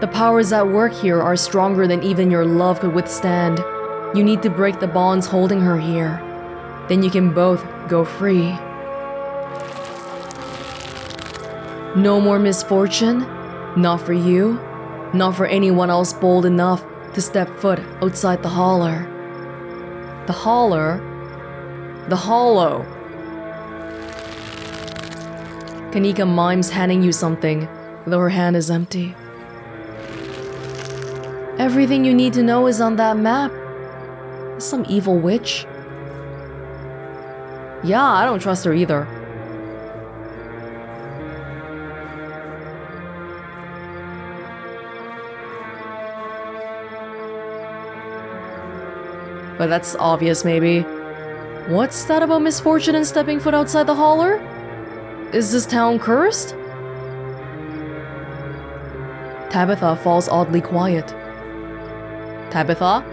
The powers at work here are stronger than even your love could withstand. You need to break the bonds holding her here. Then you can both go free. No more misfortune? Not for you. Not for anyone else bold enough to step foot outside the holler. The holler? The hollow. Kanika mimes handing you something, though her hand is empty. Everything you need to know is on that map. Some evil witch. Yeah, I don't trust her either. But that's obvious, maybe. What's that about misfortune and stepping foot outside the holler? Is this town cursed? Tabitha falls oddly quiet. Tabitha?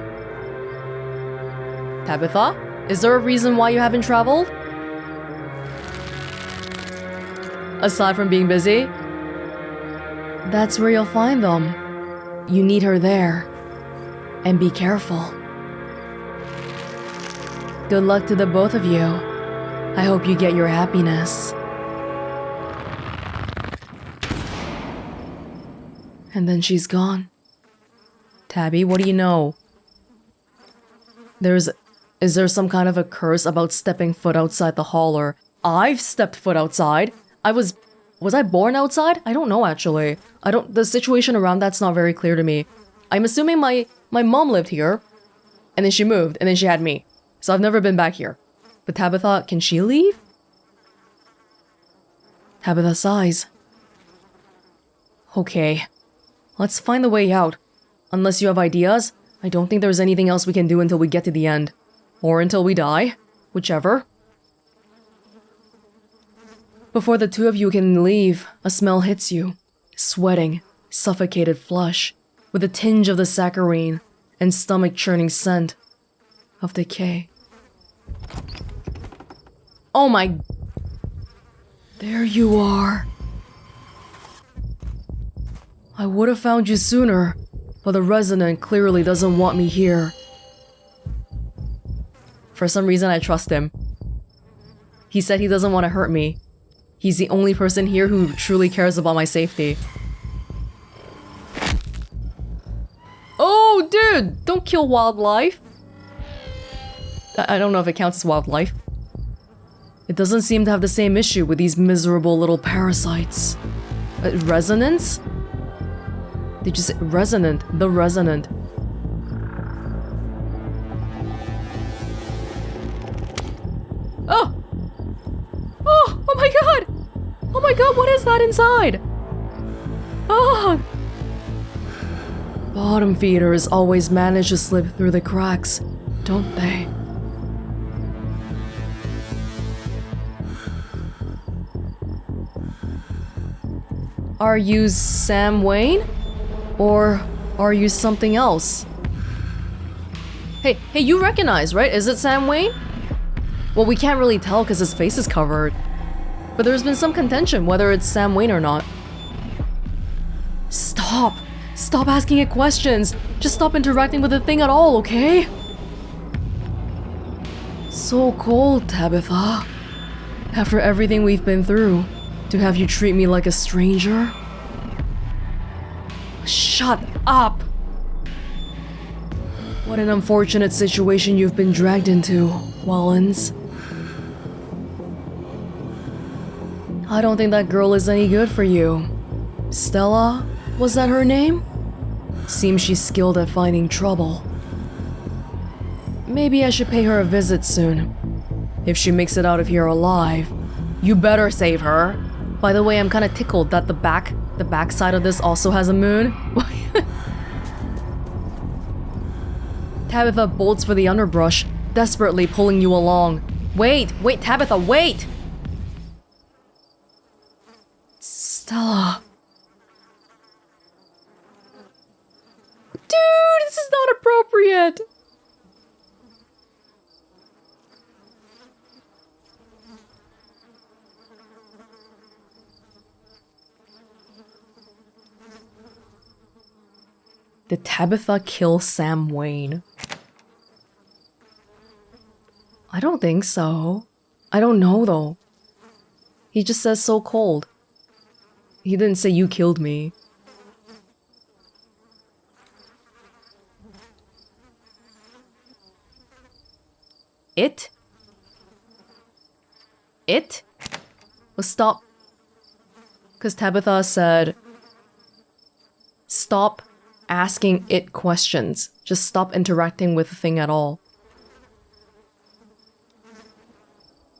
Tabitha? Is there a reason why you haven't traveled? Aside from being busy? That's where you'll find them. You need her there. And be careful. Good luck to the both of you. I hope you get your happiness. And then she's gone. Tabby, what do you know? Is there some kind of a curse about stepping foot outside the holler? I've stepped foot outside. Was I born outside? I don't know, actually. The situation around that's not very clear to me. I'm assuming my mom lived here, and then she moved, and then she had me. So I've never been back here. But Tabitha, can she leave? Tabitha sighs. Okay. Let's find the way out. Unless you have ideas, I don't think there's anything else we can do until we get to the end. Or until we die. Whichever. Before the two of you can leave, a smell hits you. Sweating, suffocated flush, with a tinge of the saccharine and stomach-churning scent of decay. Oh my... There you are. I would have found you sooner, but the resident clearly doesn't want me here. For some reason, I trust him. He said he doesn't want to hurt me. He's the only person here who truly cares about my safety. Oh, dude! Don't kill wildlife! I don't know if it counts as wildlife. It doesn't seem to have the same issue with these miserable little parasites. Resonance? Did you say resonant? The resonant. Oh! Oh! Oh my god! Oh my god, what is that inside? Oh! Bottom feeders always manage to slip through the cracks, don't they? Are you Sam Wayne? Or are you something else? Hey, you recognize, right? Is it Sam Wayne? Well, we can't really tell because his face is covered. But there's been some contention whether it's Sam Wayne or not. Stop! Stop asking it questions! Just stop interacting with the thing at all, okay? So cold, Tabitha. After everything we've been through, to have you treat me like a stranger? Shut up! What an unfortunate situation you've been dragged into, Welonz. I don't think that girl is any good for you. Stella? Was that her name? Seems she's skilled at finding trouble. Maybe I should pay her a visit soon. If she makes it out of here alive. You better save her. By the way, I'm kinda tickled that the back side of this also has a moon. Tabitha bolts for the underbrush, desperately pulling you along. Wait, Tabitha, wait! Stella. Dude, this is not appropriate! Did Tabitha kill Sam Wayne? I don't think so. I don't know though. He just says so cold. He didn't say you killed me. It? Well, stop. Because Tabitha said, stop asking it questions. Just stop interacting with the thing at all.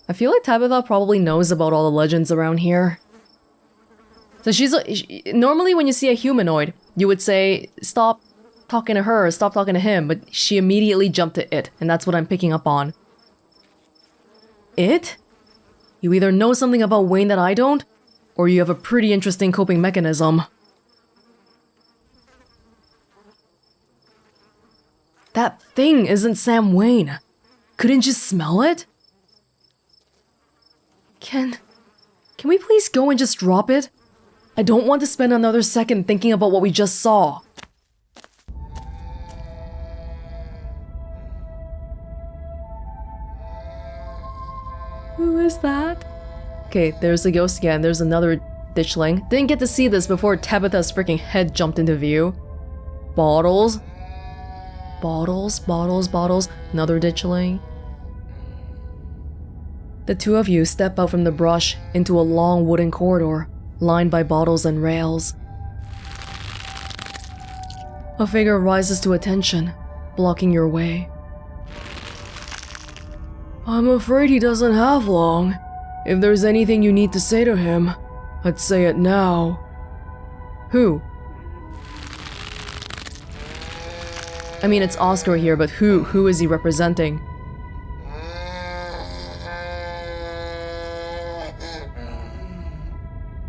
I feel like Tabitha probably knows about all the legends around here. So normally when you see a humanoid, you would say, stop talking to her, stop talking to him, but she immediately jumped to it, and that's what I'm picking up on. It? You either know something about Wayne that I don't, or you have a pretty interesting coping mechanism. That thing isn't Sam Wayne. Couldn't you smell it? Can we please go and just drop it? I don't want to spend another second thinking about what we just saw. Who is that? Okay, there's the ghost again. There's another ditchling. Didn't get to see this before Tabitha's freaking head jumped into view. Bottles. Bottles. Another ditchling. The two of you step out from the brush into a long wooden corridor, lined by bottles and rails. A figure rises to attention, blocking your way. I'm afraid he doesn't have long. If there's anything you need to say to him, I'd say it now. Who? I mean, it's Oscar here, but who is he representing?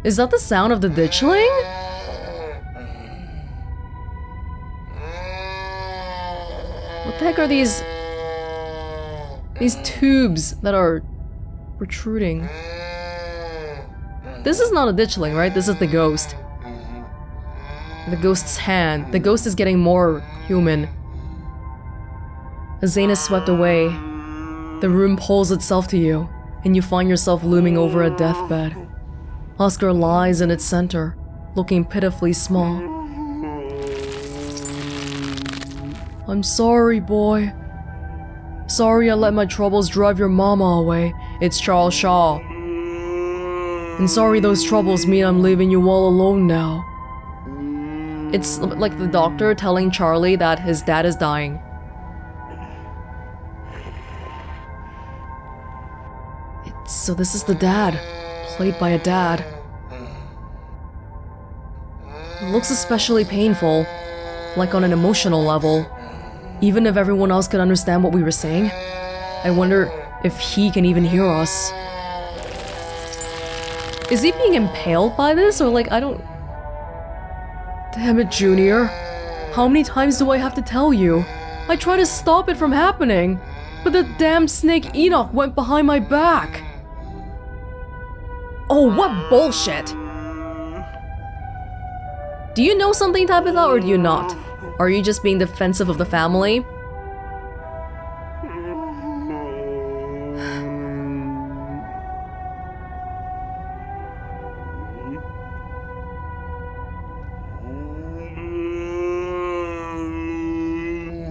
Is that the sound of the ditchling? What the heck are these tubes that are protruding? This is not a ditchling, right? This is the ghost. The ghost's hand. The ghost is getting more human. As Zane is swept away, the room pulls itself to you, and you find yourself looming over a deathbed. Oscar lies in its center, looking pitifully small. I'm sorry, boy. Sorry I let my troubles drive your mama away. It's Charles Shaw. And sorry those troubles mean I'm leaving you all alone now. It's like the doctor telling Charlie that his dad is dying. So this is the dad, played by a dad. It looks especially painful, like on an emotional level. Even if everyone else could understand what we were saying, I wonder if he can even hear us. Is he being impaled by this, or like, I don't... Damn it, Junior. How many times do I have to tell you? I try to stop it from happening, but the damn snake Enoch went behind my back. Oh, what bullshit! Do you know something, Tabitha, or do you not? Are you just being defensive of the family?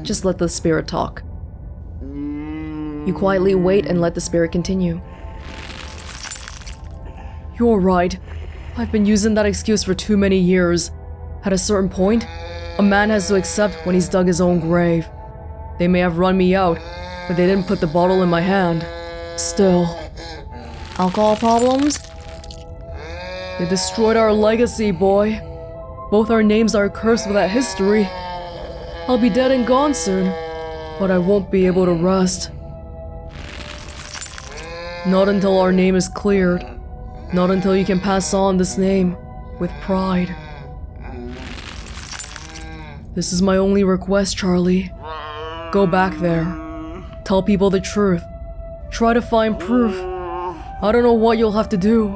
Just let the spirit talk. You quietly wait and let the spirit continue. You're right. I've been using that excuse for too many years. At a certain point, a man has to accept when he's dug his own grave. They may have run me out, but they didn't put the bottle in my hand. Still. Alcohol problems? They destroyed our legacy, boy. Both our names are cursed with that history. I'll be dead and gone soon, but I won't be able to rest. Not until our name is cleared. Not until you can pass on this name with pride. This is my only request, Charlie. Go back there. Tell people the truth. Try to find proof. I don't know what you'll have to do,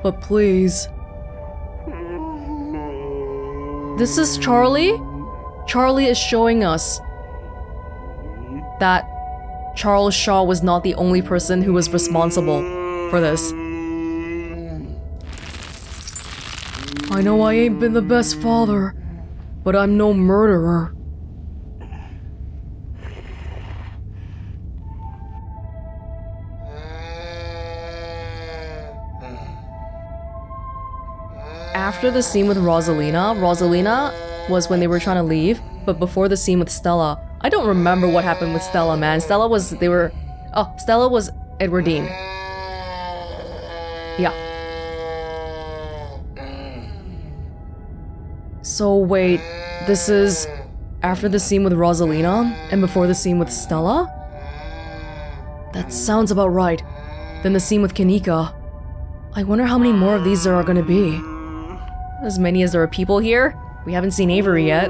but please. This is Charlie? Charlie is showing us that Charles Shaw was not the only person who was responsible for this. I know I ain't been the best father, but I'm no murderer. After the scene with Rosalina was when they were trying to leave, but before the scene with Stella. I don't remember what happened with Stella, man. Stella was Edwardine. Yeah. So wait, this is after the scene with Rosalina and before the scene with Stella? That sounds about right. Then the scene with Kanika. I wonder how many more of these there are gonna be. As many as there are people here? We haven't seen Avery yet.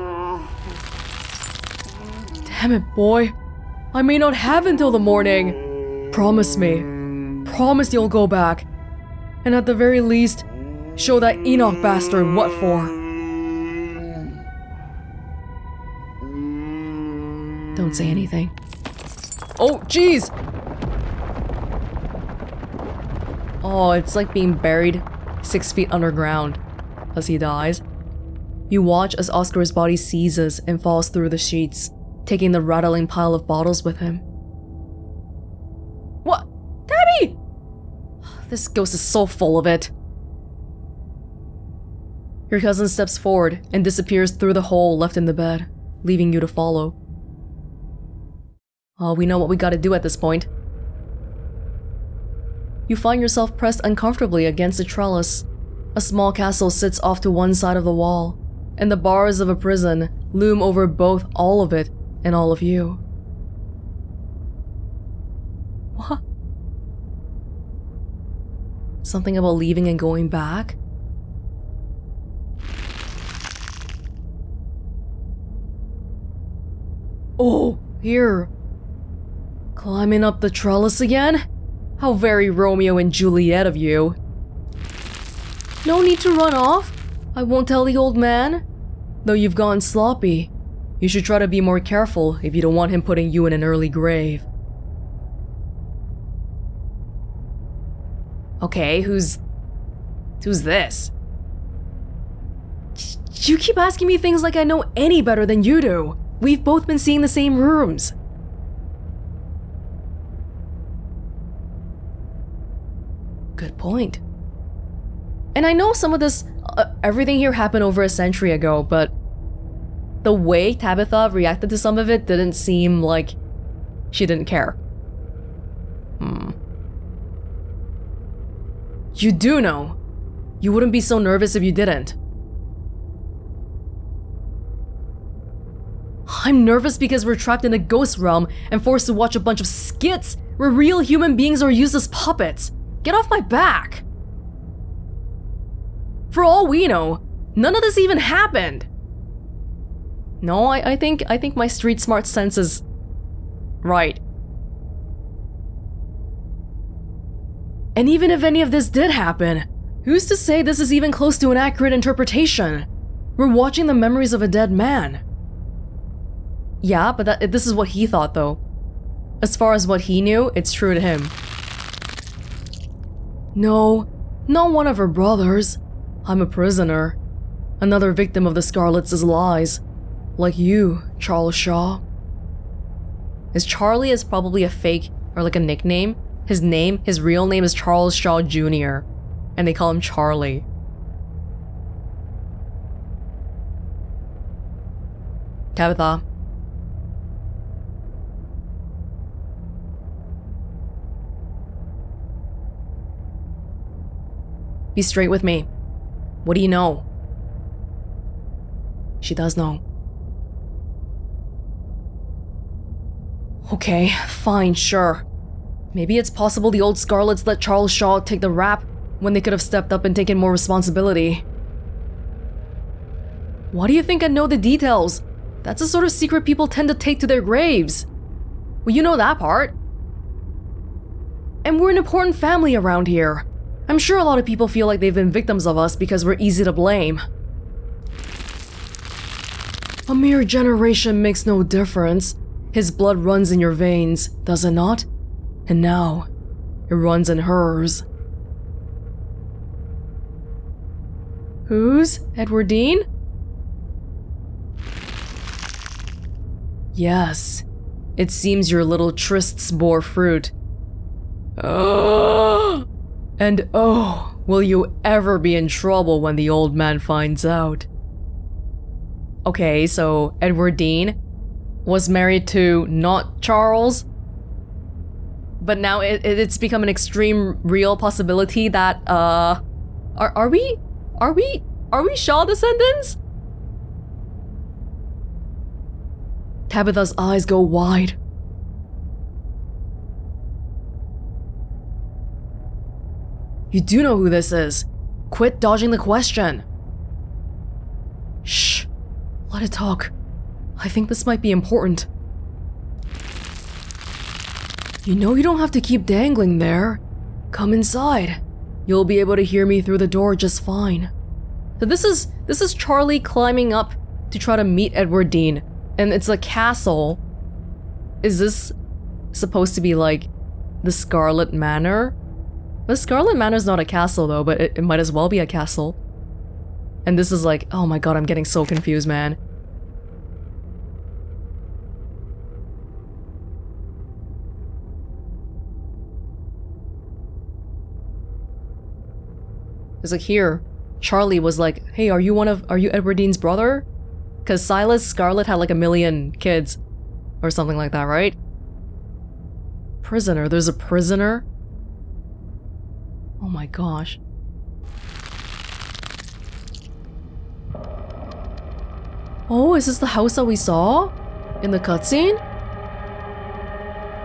Damn it, boy. I may not have until the morning. Promise me. Promise you'll go back. And at the very least, show that Enoch bastard what for. Don't say anything. Oh, jeez! Oh, it's like being buried 6 feet underground as he dies. You watch as Oscar's body seizes and falls through the sheets, taking the rattling pile of bottles with him. What? Tabby! This ghost is so full of it. Your cousin steps forward and disappears through the hole left in the bed, leaving you to follow. Oh, we know what we gotta do at this point. You find yourself pressed uncomfortably against a trellis. A small castle sits off to one side of the wall, and the bars of a prison loom over both all of it and all of you. What? Something about leaving and going back? Oh, here. Climbing up the trellis again? How very Romeo and Juliet of you. No need to run off. I won't tell the old man. Though you've gone sloppy, you should try to be more careful if you don't want him putting you in an early grave. Okay, who's this? You keep asking me things like I know any better than you do. We've both been seeing the same rooms. Good point. And I know some of this, everything here happened over a century ago, but the way Tabitha reacted to some of it didn't seem like she didn't care. You do know. You wouldn't be so nervous if you didn't. I'm nervous because we're trapped in a ghost realm and forced to watch a bunch of skits where real human beings are used as puppets. Get off my back! For all we know, none of this even happened. No, I think my street smart sense is right. And even if any of this did happen, who's to say this is even close to an accurate interpretation? We're watching the memories of a dead man. Yeah, but this is what he thought though. As far as what he knew, it's true to him. No, not one of her brothers. I'm a prisoner. Another victim of the Scarlets' lies. Like you, Charles Shaw. Charlie is probably a fake or like a nickname. His real name is Charles Shaw Jr. And they call him Charlie. Tabitha. Be straight with me. What do you know? She does know. Okay, fine, sure. Maybe it's possible the old Scarlets let Charles Shaw take the rap when they could have stepped up and taken more responsibility. Why do you think I know the details? That's the sort of secret people tend to take to their graves. Well, you know that part. And we're an important family around here. I'm sure a lot of people feel like they've been victims of us because we're easy to blame. A mere generation makes no difference. His blood runs in your veins, does it not? And now, it runs in hers. Whose? Edwardine? Yes. It seems your little trysts bore fruit. And oh, will you ever be in trouble when the old man finds out? Okay, so Edwardine was married to not Charles, but now it's become an extreme real possibility that are we Shaw descendants? Tabitha's eyes go wide. You do know who this is. Quit dodging the question. Shh. Let it talk. I think this might be important. You know you don't have to keep dangling there. Come inside. You'll be able to hear me through the door just fine. So this is Charlie climbing up to try to meet Edwardine, and it's a castle. Is this supposed to be like the Scarlet Manor? The Scarlet Manor's not a castle though, but it might as well be a castle. And this is like, oh my god, I'm getting so confused, man. It's like here, Charlie was like, hey, are you Edwardine's brother? Cause Silas Scarlet had like 1 million kids. Or something like that, right? Prisoner, there's a prisoner? Oh my gosh. Oh, is this the house that we saw? In the cutscene?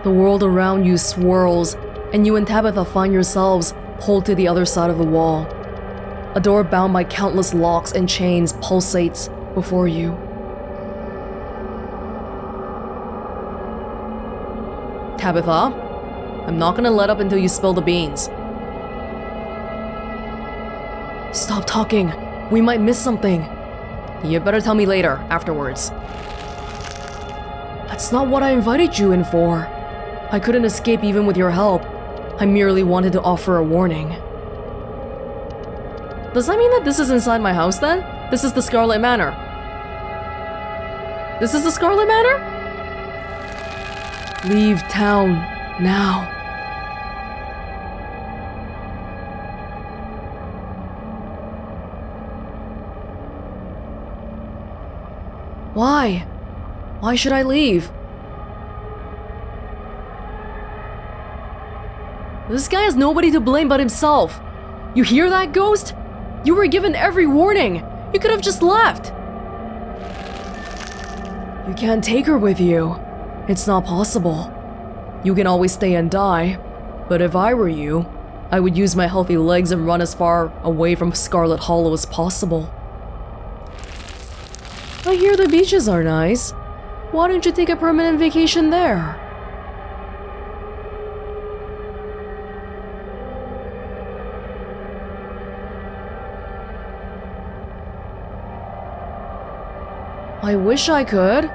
The world around you swirls, and you and Tabitha find yourselves pulled to the other side of the wall. A door bound by countless locks and chains pulsates before you. Tabitha, I'm not gonna let up until you spill the beans. Stop talking. We might miss something. You better tell me later, afterwards. That's not what I invited you in for. I couldn't escape even with your help. I merely wanted to offer a warning. Does that mean that this is inside my house then? This is the Scarlet Manor. This is the Scarlet Manor? Leave town now. Why? Why should I leave? This guy has nobody to blame but himself. You hear that, Ghost? You were given every warning. You could have just left. You can't take her with you. It's not possible. You can always stay and die. But if I were you, I would use my healthy legs and run as far away from Scarlet Hollow as possible. I hear the beaches are nice. Why don't you take a permanent vacation there? I wish I could.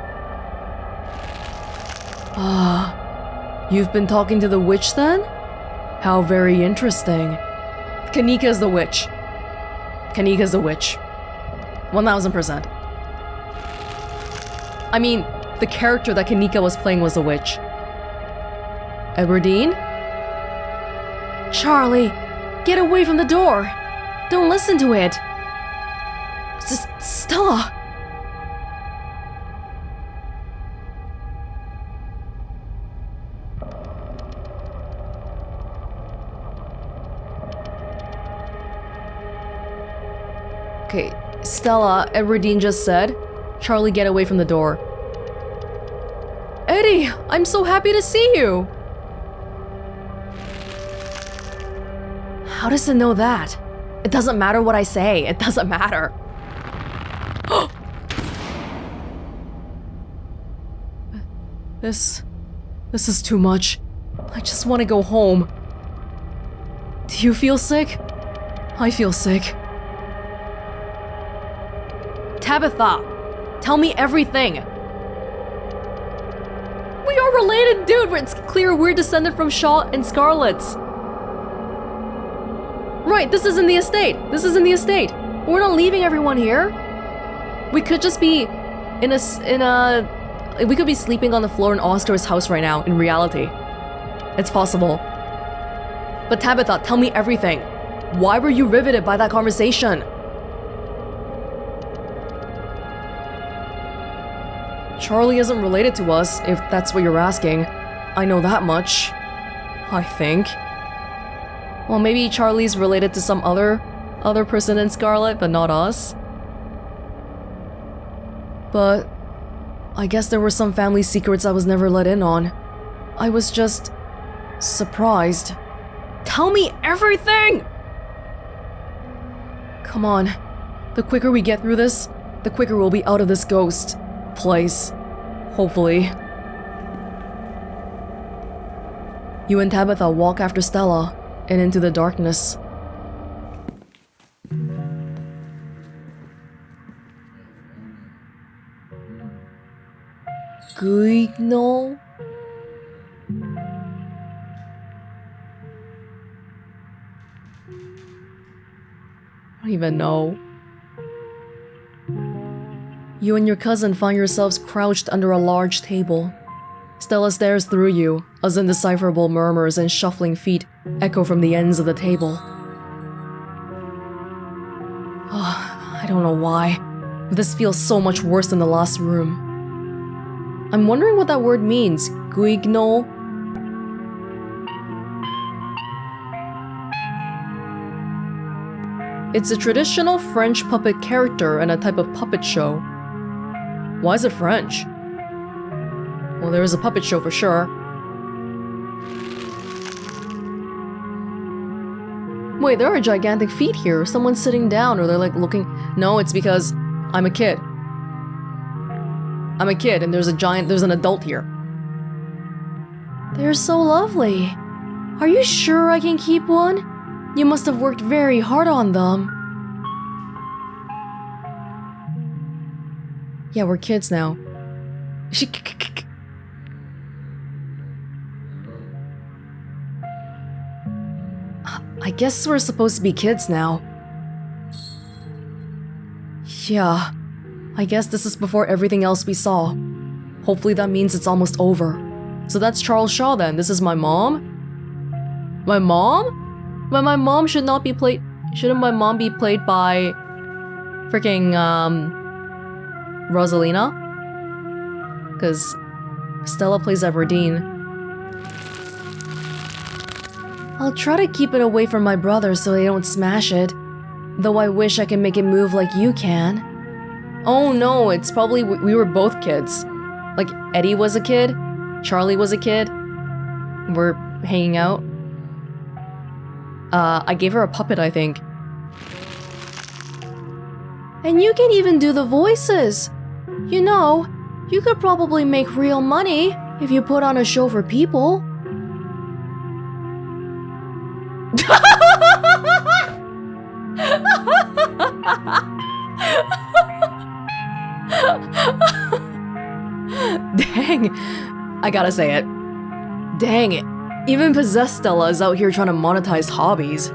You've been talking to the witch then? How very interesting. Kanika is the witch. Kanika is the witch. 1000%. I mean, the character that Kanika was playing was a witch. Everdeen? Charlie, get away from the door. Don't listen to it. Stella. Okay, Stella, Everdeen just said. Charlie, get away from the door. Eddie, I'm so happy to see you! How does it know that? It doesn't matter what I say. It doesn't matter. This is too much. I just want to go home. Do you feel sick? I feel sick. Tabitha, tell me everything. We are related, dude. It's clear we're descended from Shaw and Scarlets. Right, this is in the estate. This is in the estate. We're not leaving everyone here. We could just be we could be sleeping on the floor in Oscar's house right now, in reality. It's possible. But Tabitha, tell me everything. Why were you riveted by that conversation? Charlie isn't related to us, if that's what you're asking. I know that much. I think. Well, maybe Charlie's related to some other person in Scarlet, but not us. But I guess there were some family secrets I was never let in on. I was just surprised. Tell me everything! Come on. The quicker we get through this, the quicker we'll be out of this ghost place. Hopefully. You and Tabitha walk after Stella and into the darkness. Guigno? I don't even know. You and your cousin find yourselves crouched under a large table. Stella stares through you as indecipherable murmurs and shuffling feet echo from the ends of the table. I don't know why, but this feels so much worse than the last room. I'm wondering what that word means. Guigno? It's a traditional French puppet character and a type of puppet show. Why is it French? Well, there is a puppet show for sure. Wait, there are gigantic feet here. Someone's sitting down or they're like looking... No, it's because I'm a kid. I'm a kid and there's an adult here. They're so lovely. Are you sure I can keep one? You must have worked very hard on them. Yeah, we're kids now. I guess we're supposed to be kids now. Yeah, I guess this is before everything else we saw. Hopefully that means it's almost over. So that's Charles Shaw then. This is my mom? My mom? But my mom should not be played... Shouldn't my mom be played by... freaking, Rosalina? Because Stella plays Everdeen. I'll try to keep it away from my brother so they don't smash it. Though I wish I can make it move like you can. Oh no, it's probably we were both kids. Like, Eddie was a kid, Charlie was a kid. We're hanging out. I gave her a puppet, I think. And you can even do the voices. You know, you could probably make real money if you put on a show for people. Dang, I gotta say it. Dang it. Even possessed Stella is out here trying to monetize hobbies.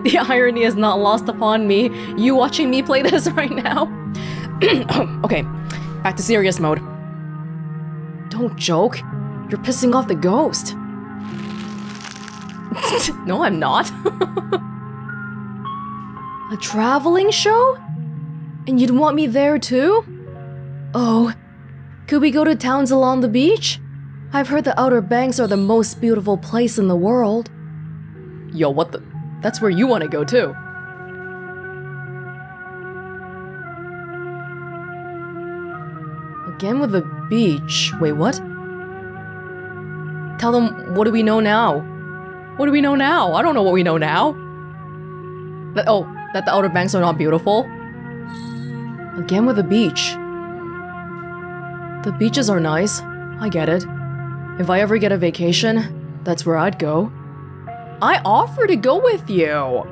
The irony is not lost upon me. You watching me play this right now? Okay, back to serious mode. Don't joke. You're pissing off the ghost. No, I'm not. A traveling show? And you'd want me there too? Oh, could we go to towns along the beach? I've heard the Outer Banks are the most beautiful place in the world. Yo, what the? That's where you want to go too. Again with the beach. Wait, what? Tell them, what do we know now? What do we know now? I don't know what we know now. That the Outer Banks are not beautiful? Again with the beach. The beaches are nice. I get it. If I ever get a vacation, that's where I'd go. I offered to go with you.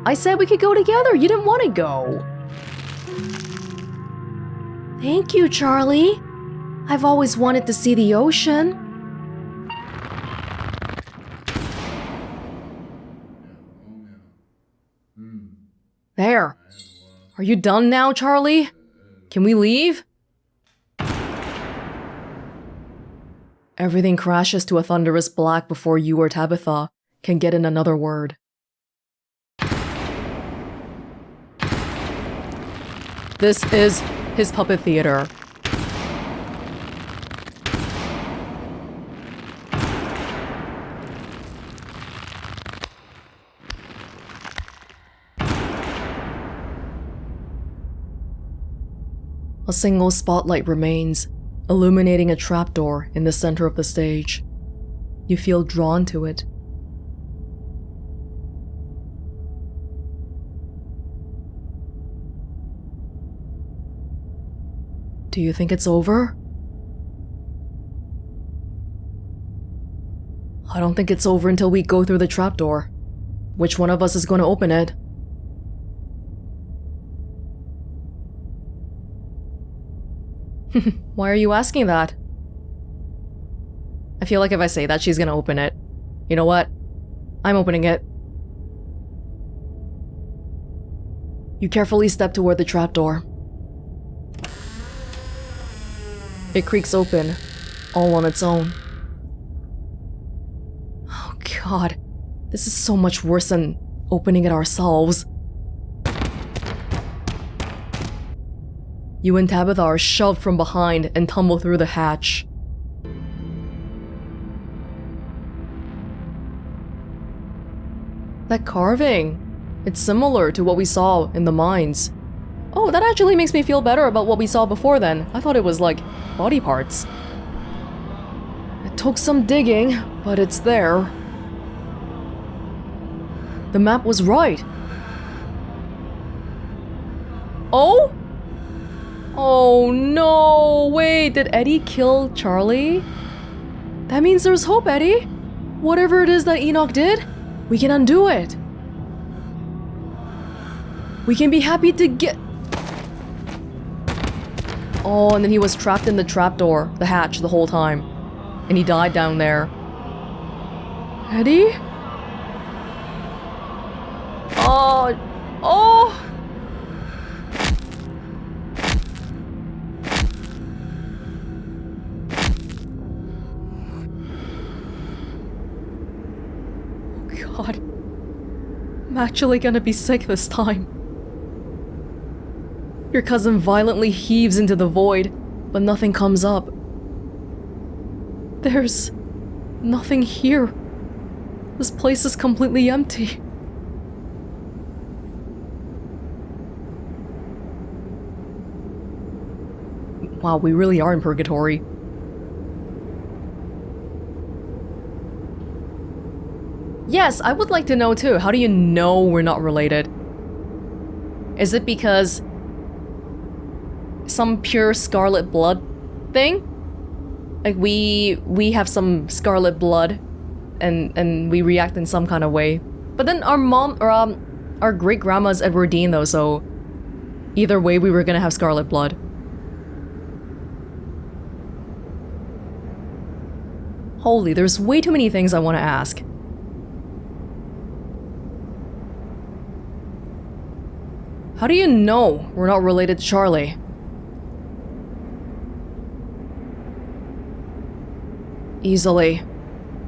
I said we could go together. You didn't want to go. Thank you, Charlie. I've always wanted to see the ocean. There. Are you done now, Charlie? Can we leave? Everything crashes to a thunderous black before you or Tabitha can get in another word. This is his puppet theater. A single spotlight remains, illuminating a trapdoor in the center of the stage. You feel drawn to it. Do you think it's over? I don't think it's over until we go through the trapdoor. Which one of us is going to open it? Why are you asking that? I feel like if I say that, she's gonna open it. You know what? I'm opening it. You carefully step toward the trapdoor. It creaks open, all on its own. Oh god, this is so much worse than opening it ourselves. You and Tabitha are shoved from behind and tumble through the hatch. That carving, it's similar to what we saw in the mines. Oh, that actually makes me feel better about what we saw before then. I thought it was like body parts. It took some digging, but it's there. The map was right. Oh? Oh no, wait, did Eddie kill Charlie? That means there's hope, Eddie. Whatever it is that Enoch did, we can undo it. We can be happy to get... Oh, and then he was trapped in the trapdoor, the hatch, the whole time. And he died down there. Eddie? Oh! Oh! God. I'm actually gonna be sick this time. Your cousin violently heaves into the void, but nothing comes up. There's nothing here. This place is completely empty. Wow, we really are in purgatory. Yes, I would like to know too. How do you know we're not related? Is it because some pure scarlet blood thing? Like we have some scarlet blood and we react in some kind of way. But then our mom or our great grandma's Edwardine though, so either way we were gonna have scarlet blood. Holy, there's way too many things I want to ask. How do you know we're not related to Charlie? Easily.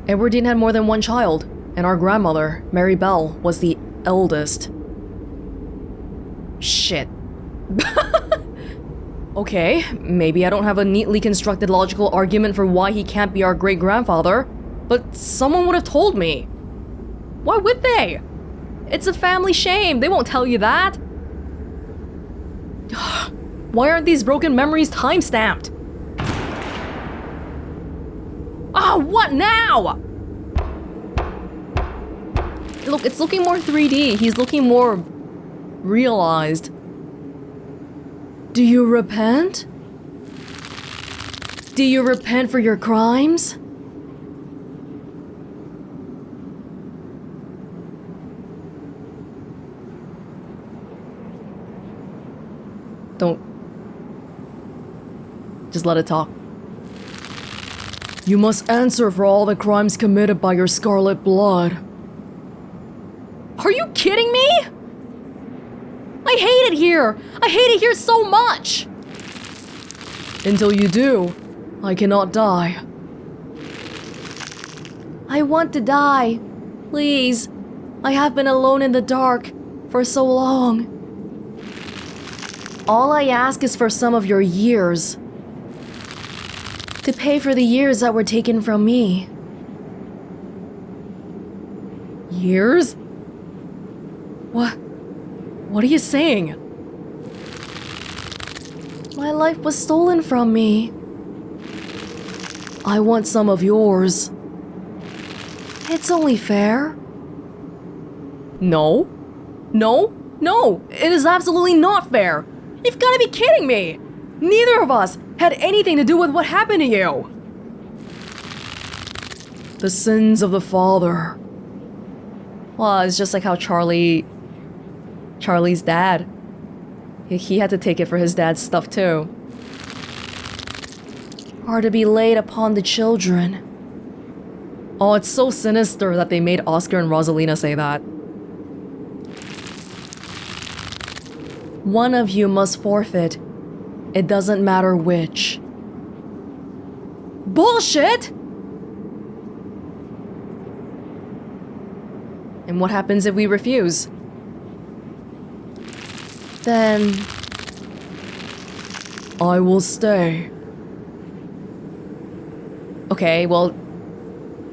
Edwardine had more than one child, and our grandmother, Mary Bell, was the eldest. Shit. Okay, maybe I don't have a neatly constructed logical argument for why he can't be our great-grandfather, but someone would have told me. Why would they? It's a family shame, they won't tell you that. Why aren't these broken memories time-stamped? Ah, what now? Look, it's looking more 3D. He's looking more realized. Do you repent? Do you repent for your crimes? Don't. Just let it talk. You must answer for all the crimes committed by your scarlet blood. Are you kidding me? I hate it here! I hate it here so much! Until you do, I cannot die. I want to die. Please. I have been alone in the dark for so long. All I ask is for some of your years. To pay for the years that were taken from me. Years? What are you saying? My life was stolen from me. I want some of yours. It's only fair. No. No. No. It is absolutely not fair. You've got to be kidding me. Neither of us had anything to do with what happened to you. The sins of the father. Well, it's just like how Charlie's dad. He had to take it for his dad's stuff too. Are to be laid upon the children. Oh, it's so sinister that they made Oscar and Rosalina say that. One of you must forfeit. It doesn't matter which. Bullshit! And what happens if we refuse? Then I will stay. Okay, well,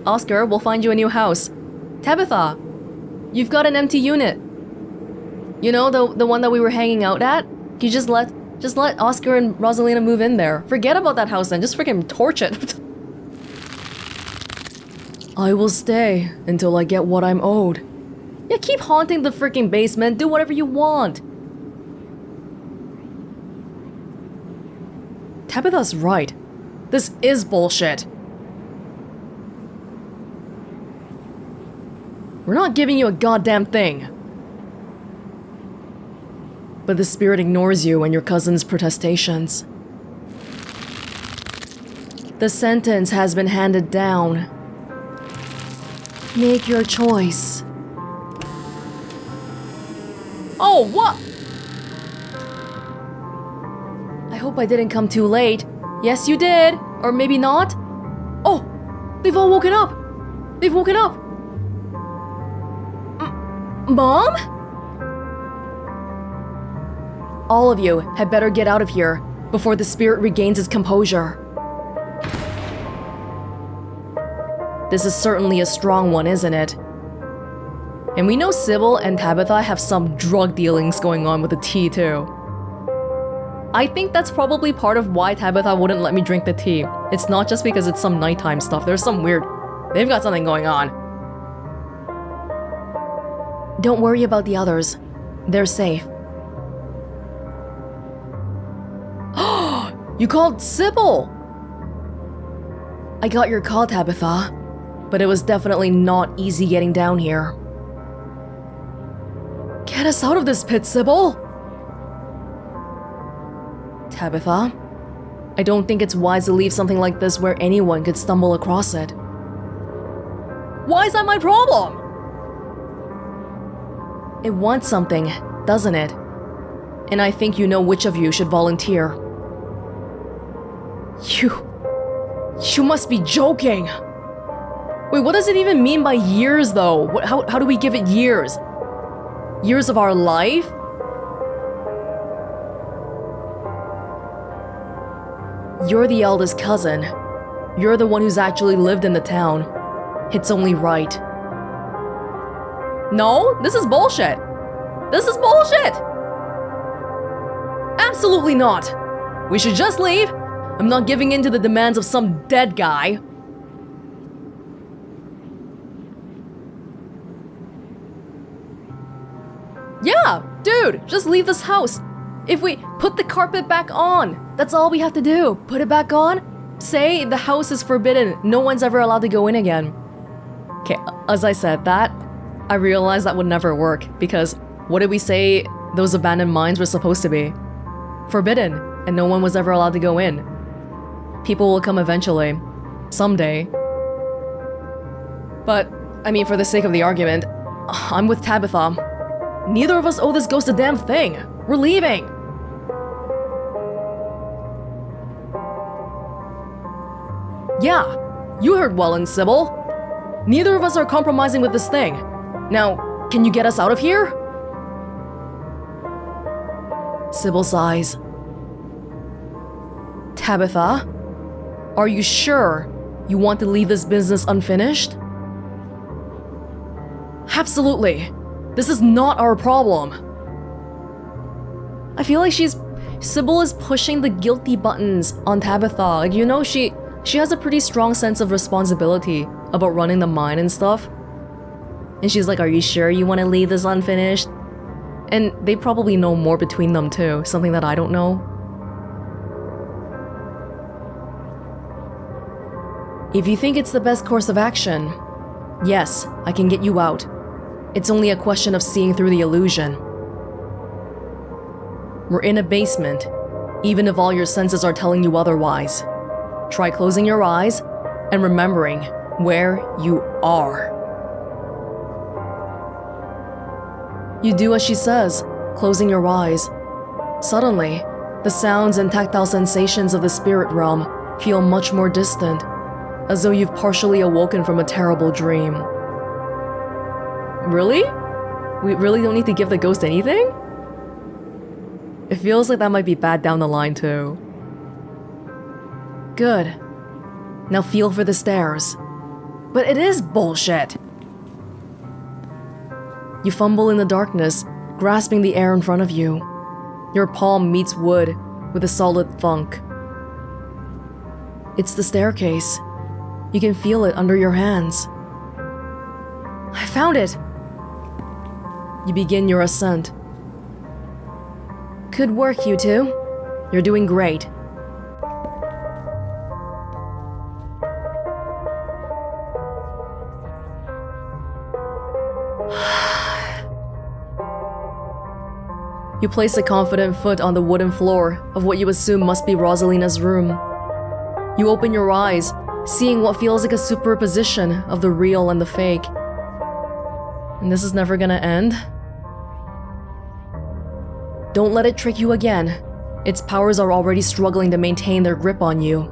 Oscar, we'll find you a new house. Tabitha, you've got an empty unit. You know, the one that we were hanging out at? You just let Oscar and Rosalina move in there. Forget about that house then, just freaking torch it. I will stay until I get what I'm owed. Yeah, keep haunting the freaking basement, do whatever you want. Tabitha's right. This is bullshit. We're not giving you a goddamn thing. but the spirit ignores you and your cousin's protestations. The sentence has been handed down. Make your choice. Oh, what? I hope I didn't come too late. Yes, you did. Or maybe not. Oh, they've all woken up. They've woken up. Mom? All of you had better get out of here before the spirit regains its composure. This is certainly a strong one, isn't it? And we know Sybil and Tabitha have some drug dealings going on with the tea too. I think that's probably part of why Tabitha wouldn't let me drink the tea. It's not just because it's some nighttime stuff. There's some weird... They've got something going on. Don't worry about the others. They're safe. You called Sybil! I got your call, Tabitha, but it was definitely not easy getting down here. Get us out of this pit, Sybil! Tabitha, I don't think it's wise to leave something like this where anyone could stumble across it. Why is that my problem? It wants something, doesn't it? And I think you know which of you should volunteer. You must be joking! Wait, what does it even mean by years, though? How do we give it years? Years of our life? You're the eldest cousin. You're the one who's actually lived in the town. It's only right. No, this is bullshit. This is bullshit! Absolutely not! We should just leave. I'm not giving in to the demands of some dead guy. Yeah, dude, just leave this house. If we put the carpet back on, that's all we have to do. Put it back on, say the house is forbidden, no one's ever allowed to go in again. Okay, as I said that, I realized that would never work, because what did we say those abandoned mines were supposed to be? Forbidden, and no one was ever allowed to go in. People will come eventually. Someday. But, I mean, for the sake of the argument, I'm with Tabitha. Neither of us owe this ghost a damn thing. We're leaving. Yeah, you heard Welonz, Sybil. Neither of us are compromising with this thing. Now, can you get us out of here? Sybil sighs. Tabitha, are you sure you want to leave this business unfinished? Absolutely. This is not our problem. I feel like Sybil is pushing the guilty buttons on Tabitha. Like, you know, she has a pretty strong sense of responsibility about running the mine and stuff. And she's like, are you sure you want to leave this unfinished? And they probably know more between them too, something that I don't know. If you think it's the best course of action, yes, I can get you out. It's only a question of seeing through the illusion. We're in a basement, even if all your senses are telling you otherwise. Try closing your eyes and remembering where you are. You do as she says, closing your eyes. Suddenly, the sounds and tactile sensations of the spirit realm feel much more distant, as though you've partially awoken from a terrible dream. Really? We really don't need to give the ghost anything? It feels like that might be bad down the line too. Good. Now feel for the stairs. But it is bullshit! You fumble in the darkness, grasping the air in front of you. Your palm meets wood with a solid thunk. It's the staircase. You can feel it under your hands. I found it! You begin your ascent. Good work, you two. You're doing great. You place a confident foot on the wooden floor of what you assume must be Rosalina's room. You open your eyes, seeing what feels like a superposition of the real and the fake. And this is never gonna end? Don't let it trick you again. Its powers are already struggling to maintain their grip on you.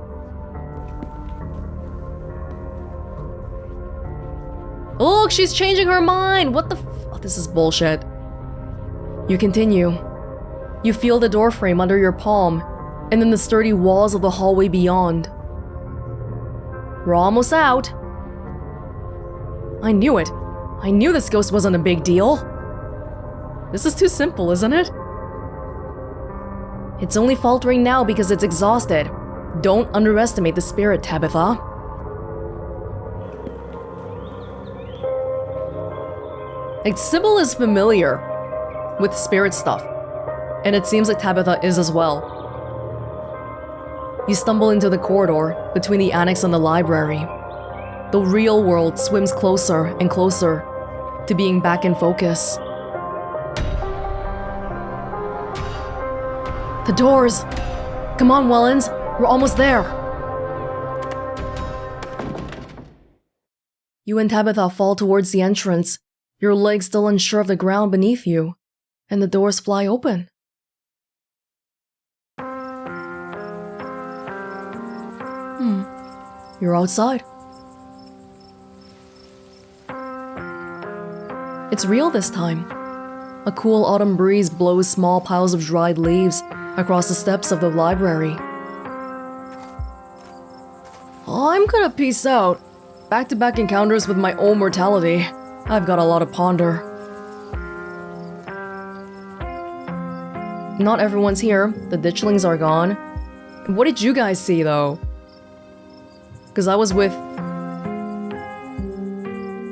Look, she's changing her mind! What the f- This is bullshit. You continue. You feel the doorframe under your palm, and then the sturdy walls of the hallway beyond. We're almost out. I knew it. I knew this ghost wasn't a big deal. This is too simple, isn't it? It's only faltering now because it's exhausted. Don't underestimate the spirit, Tabitha. Like, Sybil is familiar with spirit stuff, and it seems like Tabitha is as well. You stumble into the corridor between the annex and the library. The real world swims closer and closer to being back in focus. The doors! Come on, Welonz, we're almost there! You and Tabitha fall towards the entrance, your legs still unsure of the ground beneath you, and the doors fly open. You're outside. It's real this time. A cool autumn breeze blows small piles of dried leaves across the steps of the library. I'm gonna peace out. Back-to-back encounters with my own mortality. I've got a lot to ponder. Not everyone's here. The ditchlings are gone. What did you guys see, though? Because I was with...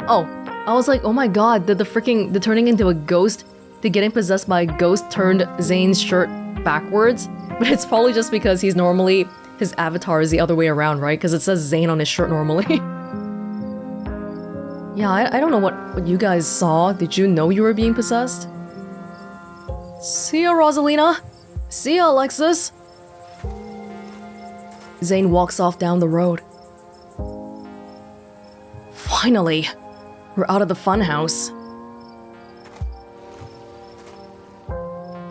Oh, I was like, oh my god, did the turning into a ghost, the getting possessed by a ghost turned Zane's shirt backwards? But it's probably just because his avatar is the other way around, right? Because it says Zane on his shirt normally. Yeah, I don't know what you guys saw. Did you know you were being possessed? See ya, Rosalina. See ya, Alexis. Zane walks off down the road. Finally, we're out of the funhouse.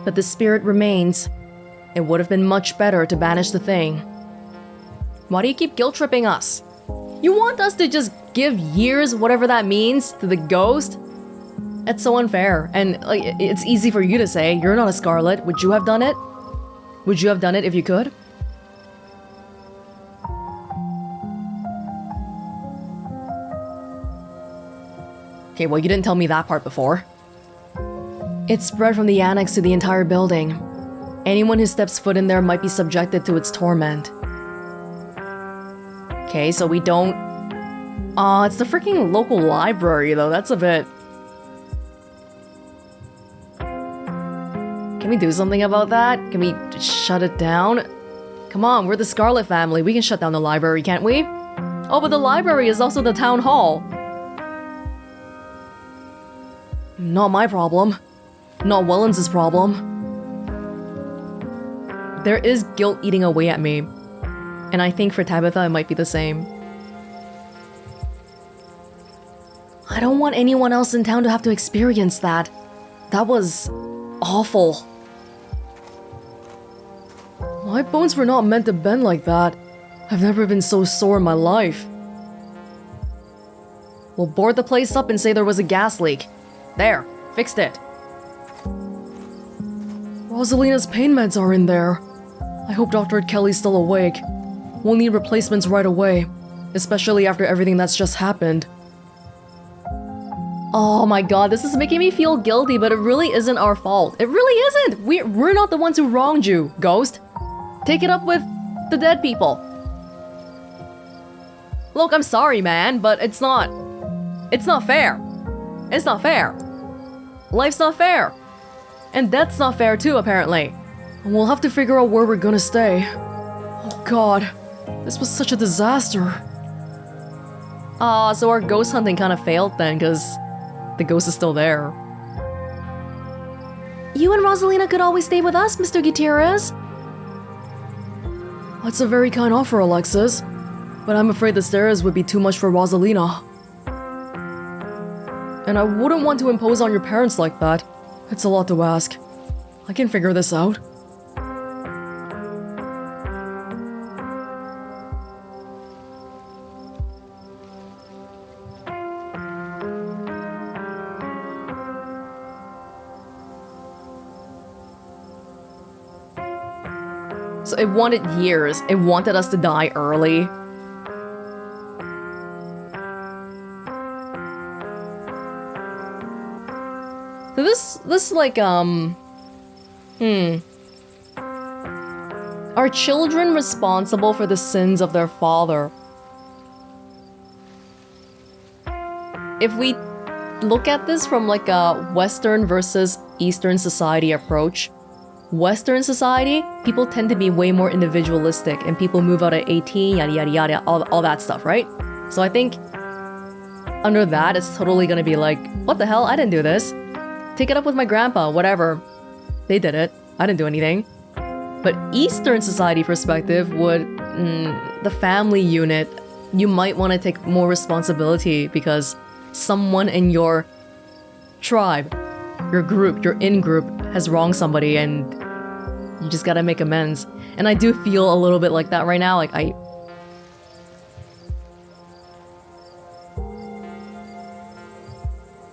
But the spirit remains. It would have been much better to banish the thing. Why do you keep guilt-tripping us? You want us to just give years, whatever that means, to the ghost? That's so unfair. And like, it's easy for you to say. You're not a Scarlet. Would you have done it? Would you have done it if you could? Okay, well, you didn't tell me that part before. It spread from the annex to the entire building. Anyone who steps foot in there might be subjected to its torment. Okay, so we don't... it's the freaking local library, though. That's a bit... Can we do something about that? Can we shut it down? Come on, we're the Scarlet family. We can shut down the library, can't we? Oh, but the library is also the town hall. Not my problem. Not Welonz's problem. There is guilt eating away at me. And I think for Tabitha it might be the same. I don't want anyone else in town to have to experience that. That was... awful. My bones were not meant to bend like that. I've never been so sore in my life. We'll board the place up and say there was a gas leak. There, fixed it. Rosalina's pain meds are in there. I hope Dr. Kelly's still awake. We'll need replacements right away, especially after everything that's just happened. Oh my god, this is making me feel guilty, but it really isn't our fault. It really isn't! We're not the ones who wronged you, Ghost. Take it up with the dead people. Look, I'm sorry, man, but it's not fair. It's not fair. Life's not fair. And death's not fair too, apparently. And we'll have to figure out where we're gonna stay. Oh god, this was such a disaster. So our ghost hunting kind of failed then, because the ghost is still there. You and Rosalina could always stay with us, Mr. Gutierrez. That's a very kind offer, Alexis. But I'm afraid the stairs would be too much for Rosalina. And I wouldn't want to impose on your parents like that. It's a lot to ask. I can figure this out. So it wanted years. It wanted us to die early. This like, Are children responsible for the sins of their father? If we look at this from like a Western versus Eastern society approach, Western society, people tend to be way more individualistic and people move out at 18, yada yada yada, all that stuff, right? So I think under that, it's totally gonna be like, what the hell, I didn't do this. Take it up with my grandpa, whatever. They did it. I didn't do anything. But Eastern society perspective would, the family unit, you might want to take more responsibility because someone in your tribe, your group, your in-group has wronged somebody and you just gotta make amends. And I do feel a little bit like that right now. Like,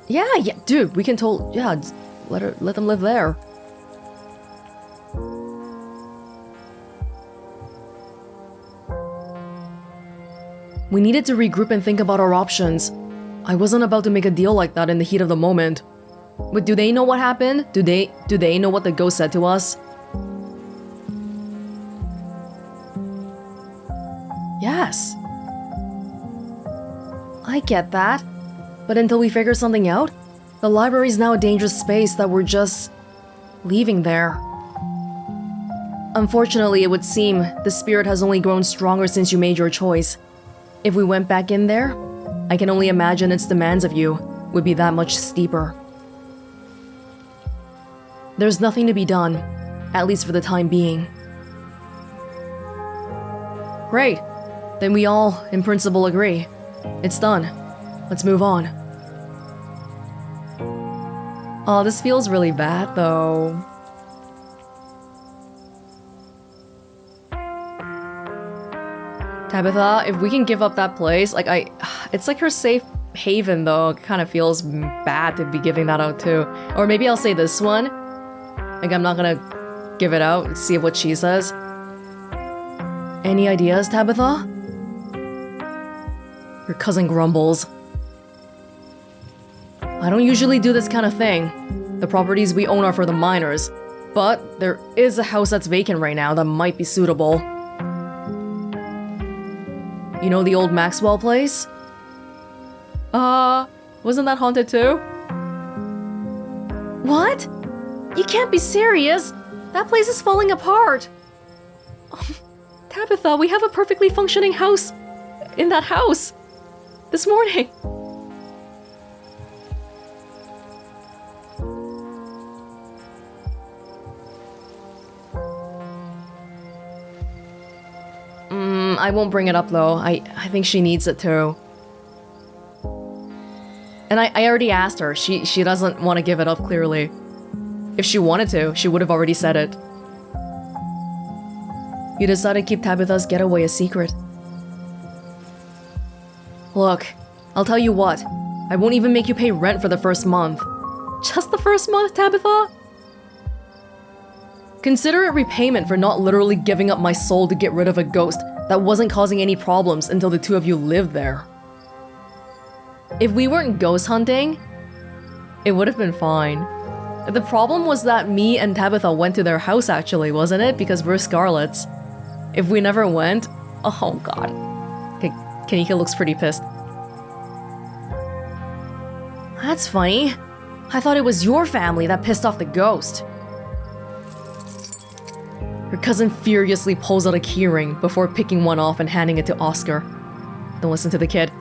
Yeah, dude, we can just let them live there. We needed to regroup and think about our options. I wasn't about to make a deal like that in the heat of the moment. But do they know what happened? Do they know what the ghost said to us? Yes. I get that. But until we figure something out, the library's now a dangerous space that we're just leaving there. Unfortunately, it would seem the spirit has only grown stronger since you made your choice. If we went back in there, I can only imagine its demands of you would be that much steeper. There's nothing to be done, at least for the time being. Great. Then we all, in principle, agree. It's done. Let's move on. Oh, this feels really bad, though. Tabitha, if we can give up that place, it's like her safe haven, though. It kind of feels bad to be giving that out, too. Or maybe I'll say this one. Like, I'm not gonna give it out and see what she says. Any ideas, Tabitha? Your cousin grumbles. I don't usually do this kind of thing. The properties we own are for the minors. But there is a house that's vacant right now that might be suitable. You know the old Maxwell place? Wasn't that haunted too? What? You can't be serious! That place is falling apart! Tabitha, we have a perfectly functioning house in that house this morning. I won't bring it up though. I think she needs it too. And I already asked her. She doesn't want to give it up clearly. If she wanted to, she would have already said it. You decided to keep Tabitha's getaway a secret. Look, I'll tell you what. I won't even make you pay rent for the first month. Just the first month, Tabitha? Consider it repayment for not literally giving up my soul to get rid of a ghost that wasn't causing any problems until the two of you lived there. If we weren't ghost hunting, it would have been fine. The problem was that me and Tabitha went to their house actually, wasn't it? Because we're Scarlets. If we never went, oh god. Okay, Kanika looks pretty pissed. That's funny. I thought it was your family that pissed off the ghost. Her cousin furiously pulls out a keyring before picking one off and handing it to Oscar. Don't listen to the kid.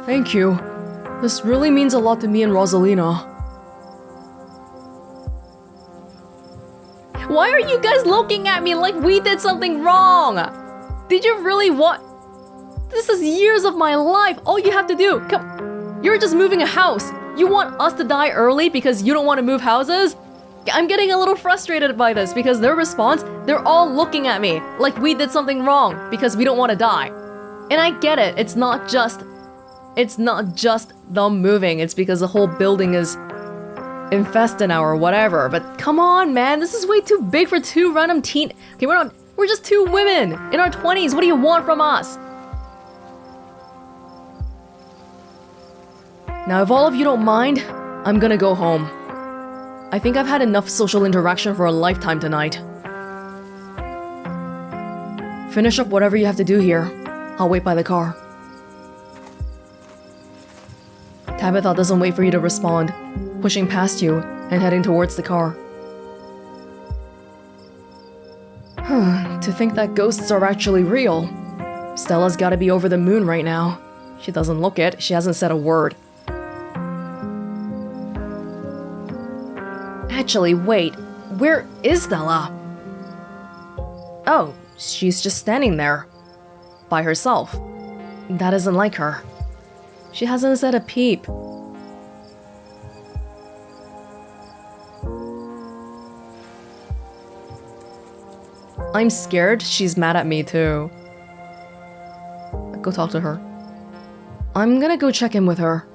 Thank you. This really means a lot to me and Rosalina. Why are you guys looking at me like we did something wrong? Did you really want... This is years of my life. All you have to do... Come... You're just moving a house. You want us to die early because you don't want to move houses? I'm getting a little frustrated by this because their response, they're all looking at me like we did something wrong because we don't want to die. And I get it. It's not just them moving. It's because the whole building is infested now or whatever. But come on, man. This is way too big for two random teen... Okay, we're just two women in our 20s. What do you want from us? Now, if all of you don't mind, I'm gonna go home. I think I've had enough social interaction for a lifetime tonight. Finish up whatever you have to do here. I'll wait by the car. Tabitha doesn't wait for you to respond, pushing past you and heading towards the car. To think that ghosts are actually real. Stella's gotta be over the moon right now. She doesn't look it. She hasn't said a word. Actually, wait. Where is Stella? Oh, she's just standing there. By herself. That isn't like her. She hasn't said a peep. I'm scared she's mad at me too. Go talk to her. I'm gonna go check in with her.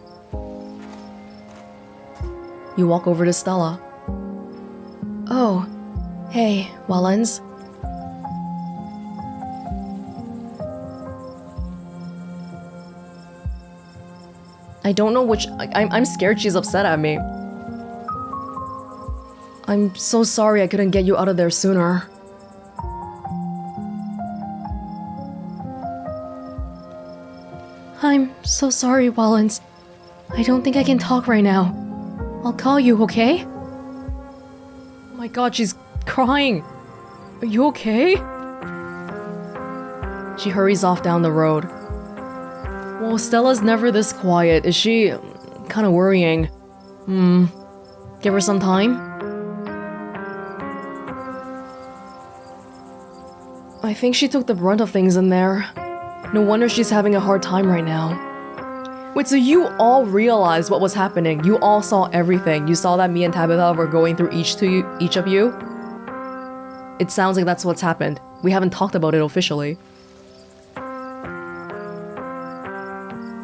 You walk over to Stella. Oh, hey, Welonz. I don't know which... I'm scared she's upset at me. I'm so sorry I couldn't get you out of there sooner. I'm so sorry, Welonz. I don't think I can talk right now. I'll call you, okay? Oh my god, she's crying. Are you okay? She hurries off down the road. Well, Stella's never this quiet. Is she... kind of worrying? Give her some time? I think she took the brunt of things in there. No wonder she's having a hard time right now. Wait, so you all realized what was happening? You all saw everything? You saw that me and Tabitha were going through each of you? It sounds like that's what's happened. We haven't talked about it officially.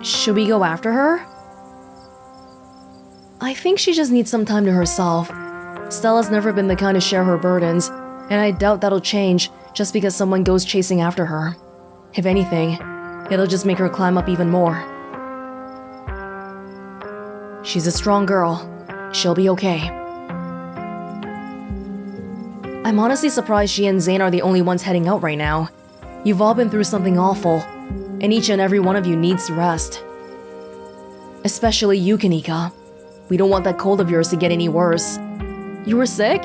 Should we go after her? I think she just needs some time to herself. Stella's never been the kind to share her burdens, and I doubt that'll change just because someone goes chasing after her. If anything, it'll just make her climb up even more. She's a strong girl. She'll be okay. I'm honestly surprised she and Zane are the only ones heading out right now. You've all been through something awful, and each and every one of you needs rest. Especially you, Kanika. We don't want that cold of yours to get any worse. You were sick?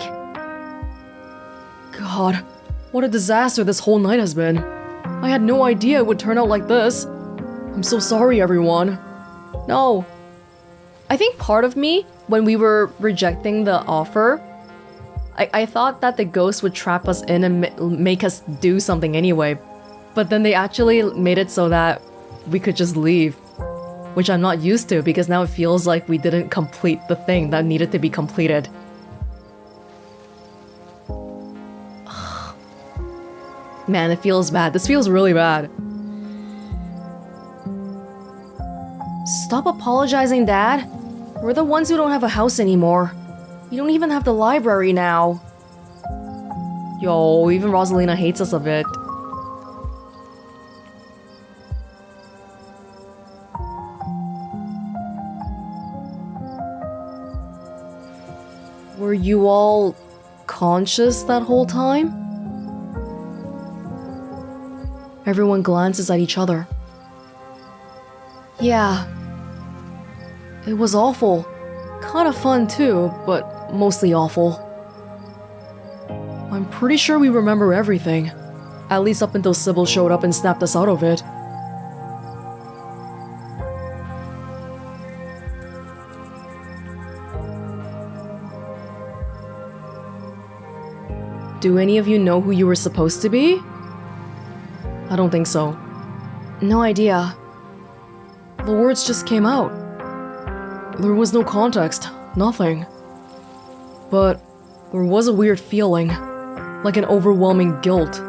God, what a disaster this whole night has been. I had no idea it would turn out like this. I'm so sorry, everyone. No. I think part of me, when we were rejecting the offer, I thought that the ghost would trap us in and make us do something anyway. But then they actually made it so that we could just leave. Which I'm not used to, because now it feels like we didn't complete the thing that needed to be completed. Man, it feels bad. This feels really bad. Stop apologizing, Dad. We're the ones who don't have a house anymore. We don't even have the library now. Yo, even Rosalina hates us a bit. Were you all conscious that whole time? Everyone glances at each other. Yeah. It was awful. Kind of fun too, but mostly awful. I'm pretty sure we remember everything. At least up until Sybil showed up and snapped us out of it. Do any of you know who you were supposed to be? I don't think so. No idea. The words just came out. There was no context, nothing. But there was a weird feeling, like an overwhelming guilt.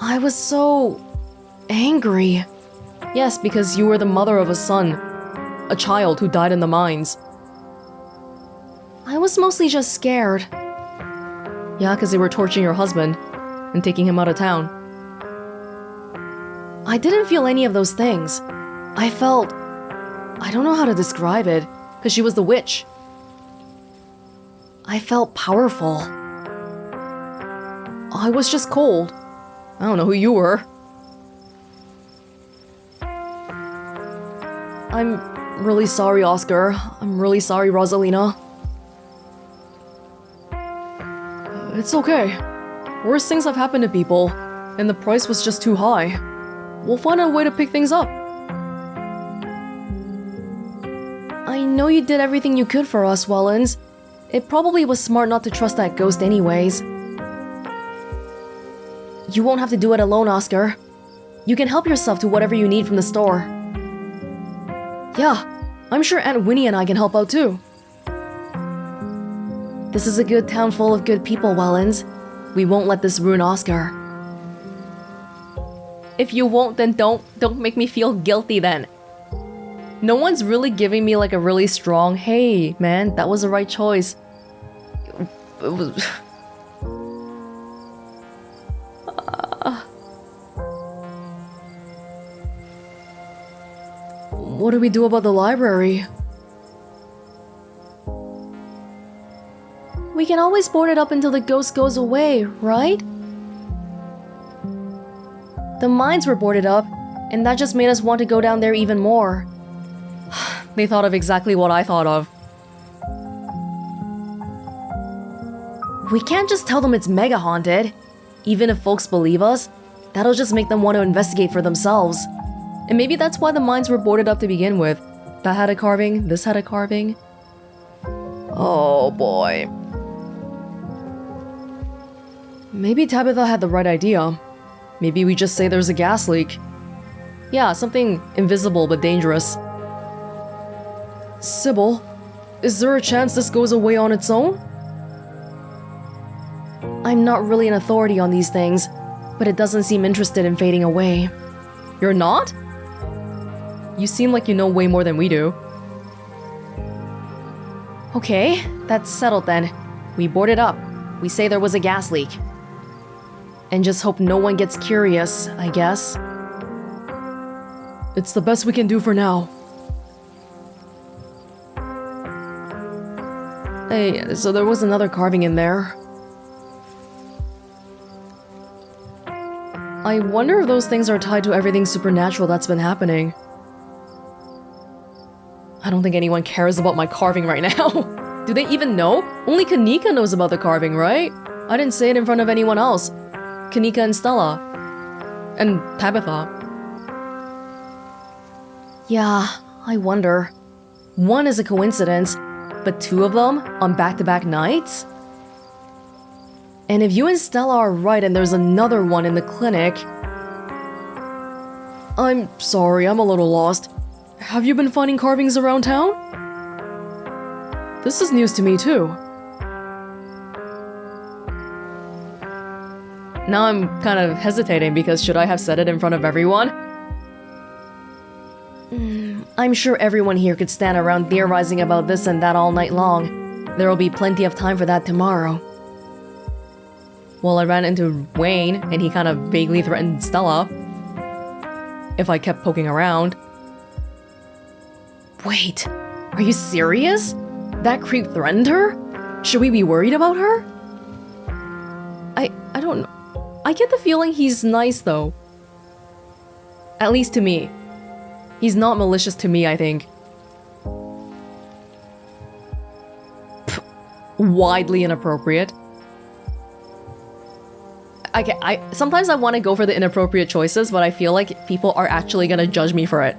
I was so angry. Yes, because you were the mother of a son, a child who died in the mines. I was mostly just scared. Yeah, because they were torturing your husband and taking him out of town. I didn't feel any of those things. I felt... I don't know how to describe it, because she was the witch. I felt powerful. I was just cold. I don't know who you were. I'm really sorry, Oscar. I'm really sorry, Rosalina. It's okay. Worse things have happened to people, and the price was just too high. We'll find a way to pick things up. I know you did everything you could for us, Welonz. It probably was smart not to trust that ghost anyways. You won't have to do it alone, Oscar. You can help yourself to whatever you need from the store. Yeah, I'm sure Aunt Winnie and I can help out too. This is a good town full of good people, Welonz. We won't let this ruin Oscar. If you won't, then don't make me feel guilty then. No one's really giving me like a really strong, hey, man, that was the right choice. It was... What do we do about the library? We can always board it up until the ghost goes away, right? The mines were boarded up, and that just made us want to go down there even more. They thought of exactly what I thought of. We can't just tell them it's mega haunted. Even if folks believe us, that'll just make them want to investigate for themselves. And maybe that's why the mines were boarded up to begin with. That had a carving, this had a carving. Oh boy. Maybe Tabitha had the right idea. Maybe we just say there's a gas leak. Yeah, something invisible but dangerous. Sybil, is there a chance this goes away on its own? I'm not really an authority on these things, but it doesn't seem interested in fading away. You're not? You seem like you know way more than we do. Okay, that's settled then. We board it up. We say there was a gas leak. And just hope no one gets curious, I guess. It's the best we can do for now. Hey, so there was another carving in there. I wonder if those things are tied to everything supernatural that's been happening. I don't think anyone cares about my carving right now. Do they even know? Only Kanika knows about the carving, right? I didn't say it in front of anyone else. Kanika and Stella. And Tabitha. Yeah, I wonder. One is a coincidence, but two of them on back-to-back nights? And if you and Stella are right and there's another one in the clinic... I'm sorry, I'm a little lost. Have you been finding carvings around town? This is news to me too. Now I'm kind of hesitating because should I have said it in front of everyone? I'm sure everyone here could stand around theorizing about this and that all night long. There will be plenty of time for that tomorrow. Well, I ran into Wayne and he kind of vaguely threatened Stella if I kept poking around. Wait, are you serious? That creep threatened her? Should we be worried about her? I don't know. I get the feeling he's nice though. At least to me. He's not malicious to me, I think. Pff, widely inappropriate. Sometimes I want to go for the inappropriate choices, but I feel like people are actually gonna judge me for it.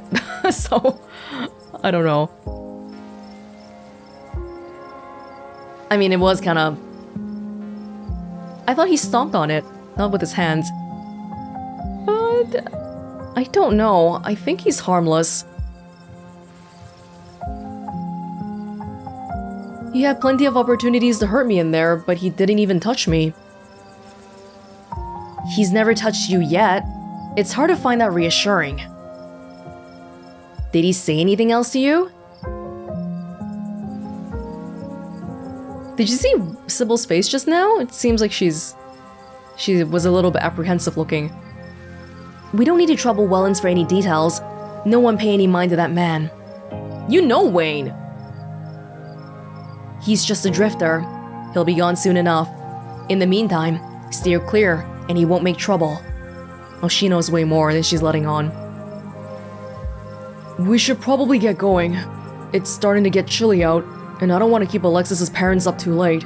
So, I don't know. I mean, it was kind of I thought he stomped on it, not with his hands. But I don't know. I think he's harmless. He had plenty of opportunities to hurt me in there, but he didn't even touch me. He's never touched you yet. It's hard to find that reassuring. Did he say anything else to you? Did you see Sybil's face just now? It seems like she was a little bit apprehensive looking. We don't need to trouble Welonz for any details. No one pay any mind to that man. You know Wayne! He's just a drifter. He'll be gone soon enough. In the meantime, steer clear and he won't make trouble. Oh, she knows way more than she's letting on. We should probably get going. It's starting to get chilly out, and I don't want to keep Alexis's parents up too late.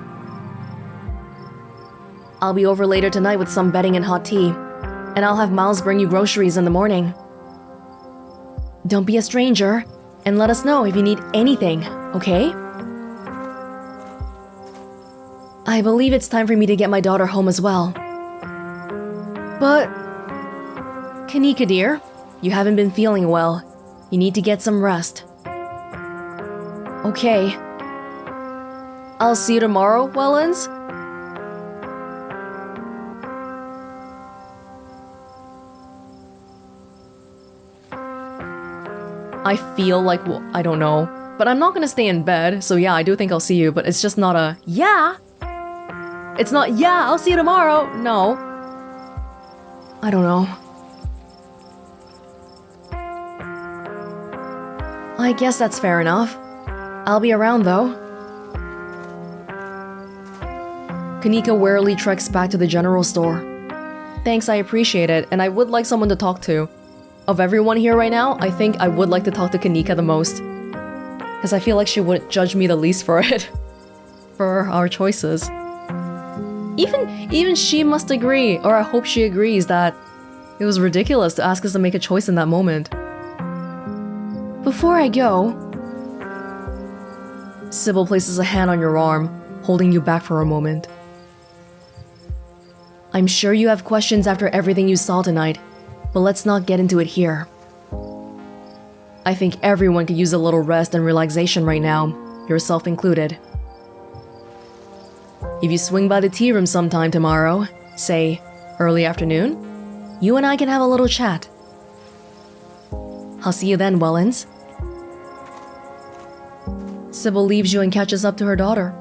I'll be over later tonight with some bedding and hot tea, and I'll have Miles bring you groceries in the morning. Don't be a stranger, and let us know if you need anything, okay? I believe it's time for me to get my daughter home as well. But... Kanika dear, you haven't been feeling well. You need to get some rest. Okay. I'll see you tomorrow, Welonz? I feel like, well, I don't know. But I'm not gonna stay in bed, so yeah, I do think I'll see you, but it's just not a, yeah! It's not, yeah, I'll see you tomorrow! No. I don't know. I guess that's fair enough. I'll be around, though. Kanika warily treks back to the general store. Thanks, I appreciate it, and I would like someone to talk to. Of everyone here right now, I think I would like to talk to Kanika the most. Because I feel like she wouldn't judge me the least for it. For our choices. Even she must agree, or I hope she agrees, that it was ridiculous to ask us to make a choice in that moment. Before I go... Sybil places a hand on your arm, holding you back for a moment. I'm sure you have questions after everything you saw tonight, but let's not get into it here. I think everyone could use a little rest and relaxation right now, yourself included. If you swing by the tea room sometime tomorrow, say, early afternoon, you and I can have a little chat. I'll see you then, Welonz. Sybil leaves you and catches up to her daughter.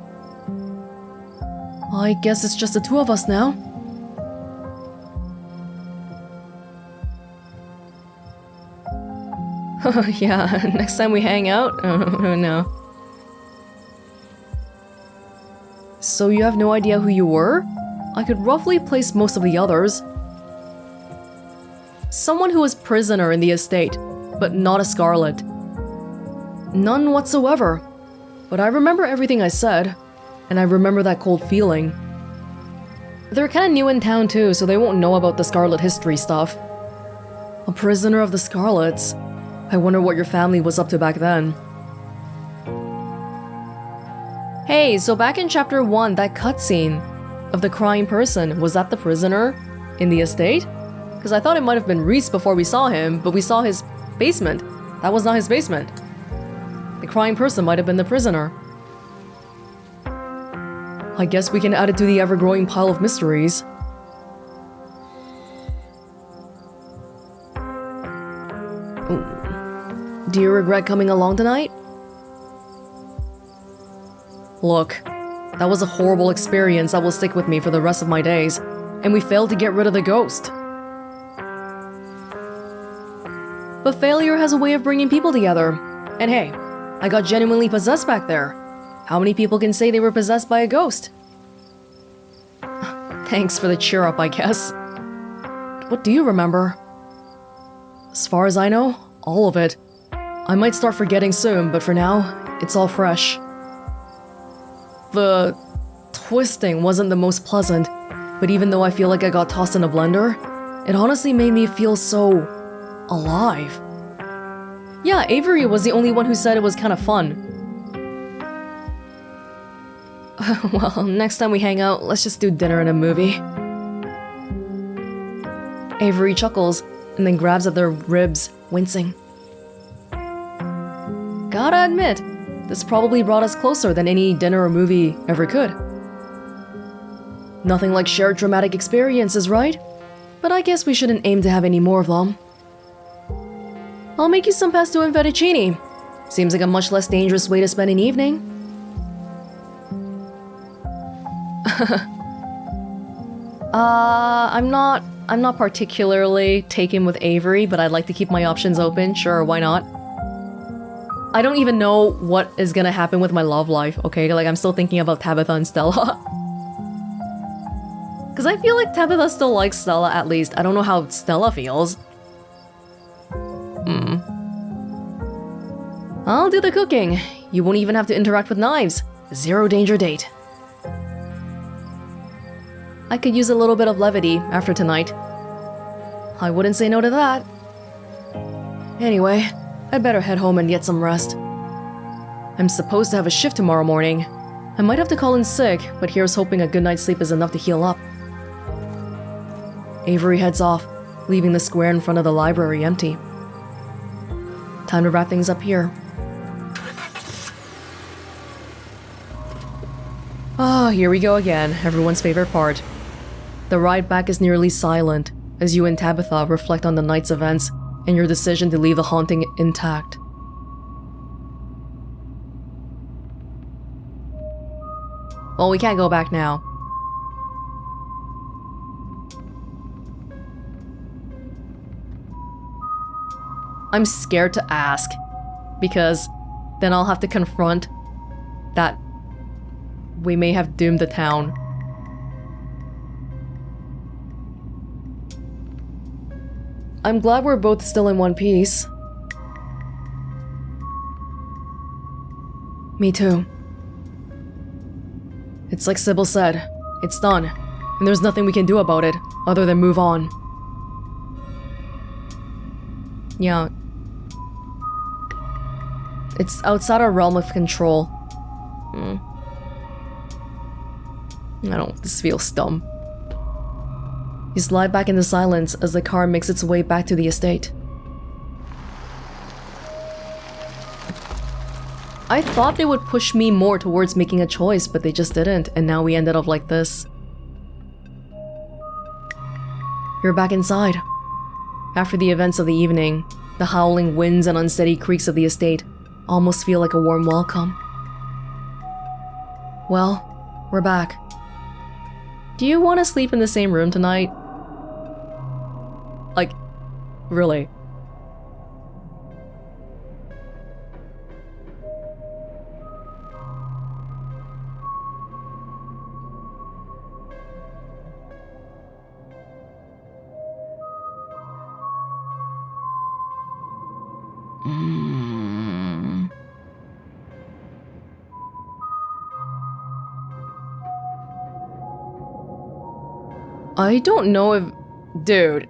I guess it's just the two of us now. Yeah, next time we hang out? Oh, no. So you have no idea who you were? I could roughly place most of the others. Someone who was prisoner in the estate, but not a Scarlet. None whatsoever. But I remember everything I said, and I remember that cold feeling. They're kinda new in town too, so they won't know about the Scarlet history stuff. A prisoner of the Scarlets. I wonder what your family was up to back then. Hey, so back in chapter 1, that cutscene of the crying person, was that the prisoner in the estate? Because I thought it might have been Reese before we saw him, but we saw his basement. That was not his basement. The crying person might have been the prisoner. I guess we can add it to the ever-growing pile of mysteries. Do you regret coming along tonight? Look, that was a horrible experience that will stick with me for the rest of my days, and we failed to get rid of the ghost. But failure has a way of bringing people together. And hey, I got genuinely possessed back there. How many people can say they were possessed by a ghost? Thanks for the cheer up, I guess. What do you remember? As far as I know, all of it. I might start forgetting soon, but for now, it's all fresh. The twisting wasn't the most pleasant, but even though I feel like I got tossed in a blender, it honestly made me feel so alive. Yeah, Avery was the only one who said it was kind of fun. Well, next time we hang out, let's just do dinner and a movie. Avery chuckles and then grabs at their ribs, wincing. Gotta admit, this probably brought us closer than any dinner or movie ever could. Nothing like shared dramatic experiences, right? But I guess we shouldn't aim to have any more of them. I'll make you some pesto and fettuccine. Seems like a much less dangerous way to spend an evening. I'm not particularly taken with Avery, but I'd like to keep my options open. Sure, why not? I don't even know what is gonna happen with my love life, okay? Like, I'm still thinking about Tabitha and Stella. Because I feel like Tabitha still likes Stella, at least. I don't know how Stella feels. I'll do the cooking. You won't even have to interact with knives. Zero danger date. I could use a little bit of levity after tonight. I wouldn't say no to that. Anyway, I'd better head home and get some rest. I'm supposed to have a shift tomorrow morning. I might have to call in sick, but here's hoping a good night's sleep is enough to heal up. Avery heads off, leaving the square in front of the library empty. Time to wrap things up here. Ah, here we go again, everyone's favorite part. The ride back is nearly silent, as you and Tabitha reflect on the night's events and your decision to leave the haunting intact. Well, we can't go back now. I'm scared to ask, because then I'll have to confront that we may have doomed the town. I'm glad we're both still in one piece. Me too. It's like Sybil said, it's done, and there's nothing we can do about it other than move on. Yeah. It's outside our realm of control. This feels dumb. You slide back into silence as the car makes its way back to the estate. I thought they would push me more towards making a choice, but they just didn't, and now we ended up like this. You're back inside. After the events of the evening, the howling winds and unsteady creaks of the estate almost feel like a warm welcome. Well, we're back. Do you want to sleep in the same room tonight? Like, really? I don't know if... Dude,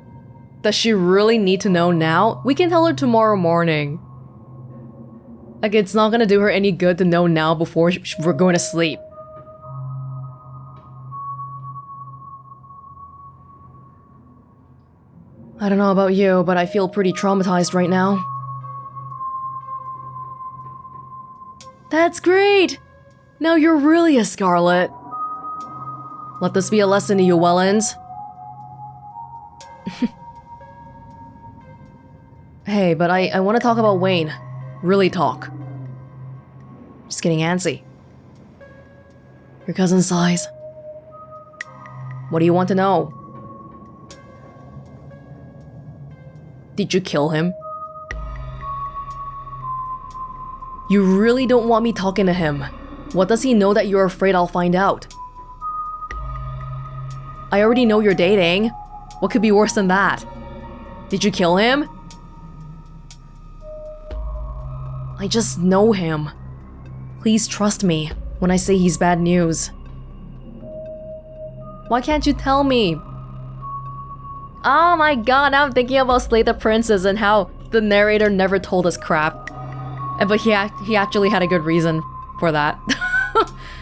does she really need to know now? We can tell her tomorrow morning. Like, it's not gonna do her any good to know now before we're going to sleep. I don't know about you, but I feel pretty traumatized right now. That's great! Now you're really a Scarlet. Let this be a lesson to you, Welonz. Hey, but I want to talk about Wayne. Really talk. Just getting antsy. Your cousin sighs. What do you want to know? Did you kill him? You really don't want me talking to him. What does he know that you're afraid I'll find out? I already know you're dating. What could be worse than that? Did you kill him? I just know him. Please trust me when I say he's bad news. Why can't you tell me? Oh my god, now I'm thinking about Slay the Princess and how the narrator never told us crap. But he actually had a good reason for that.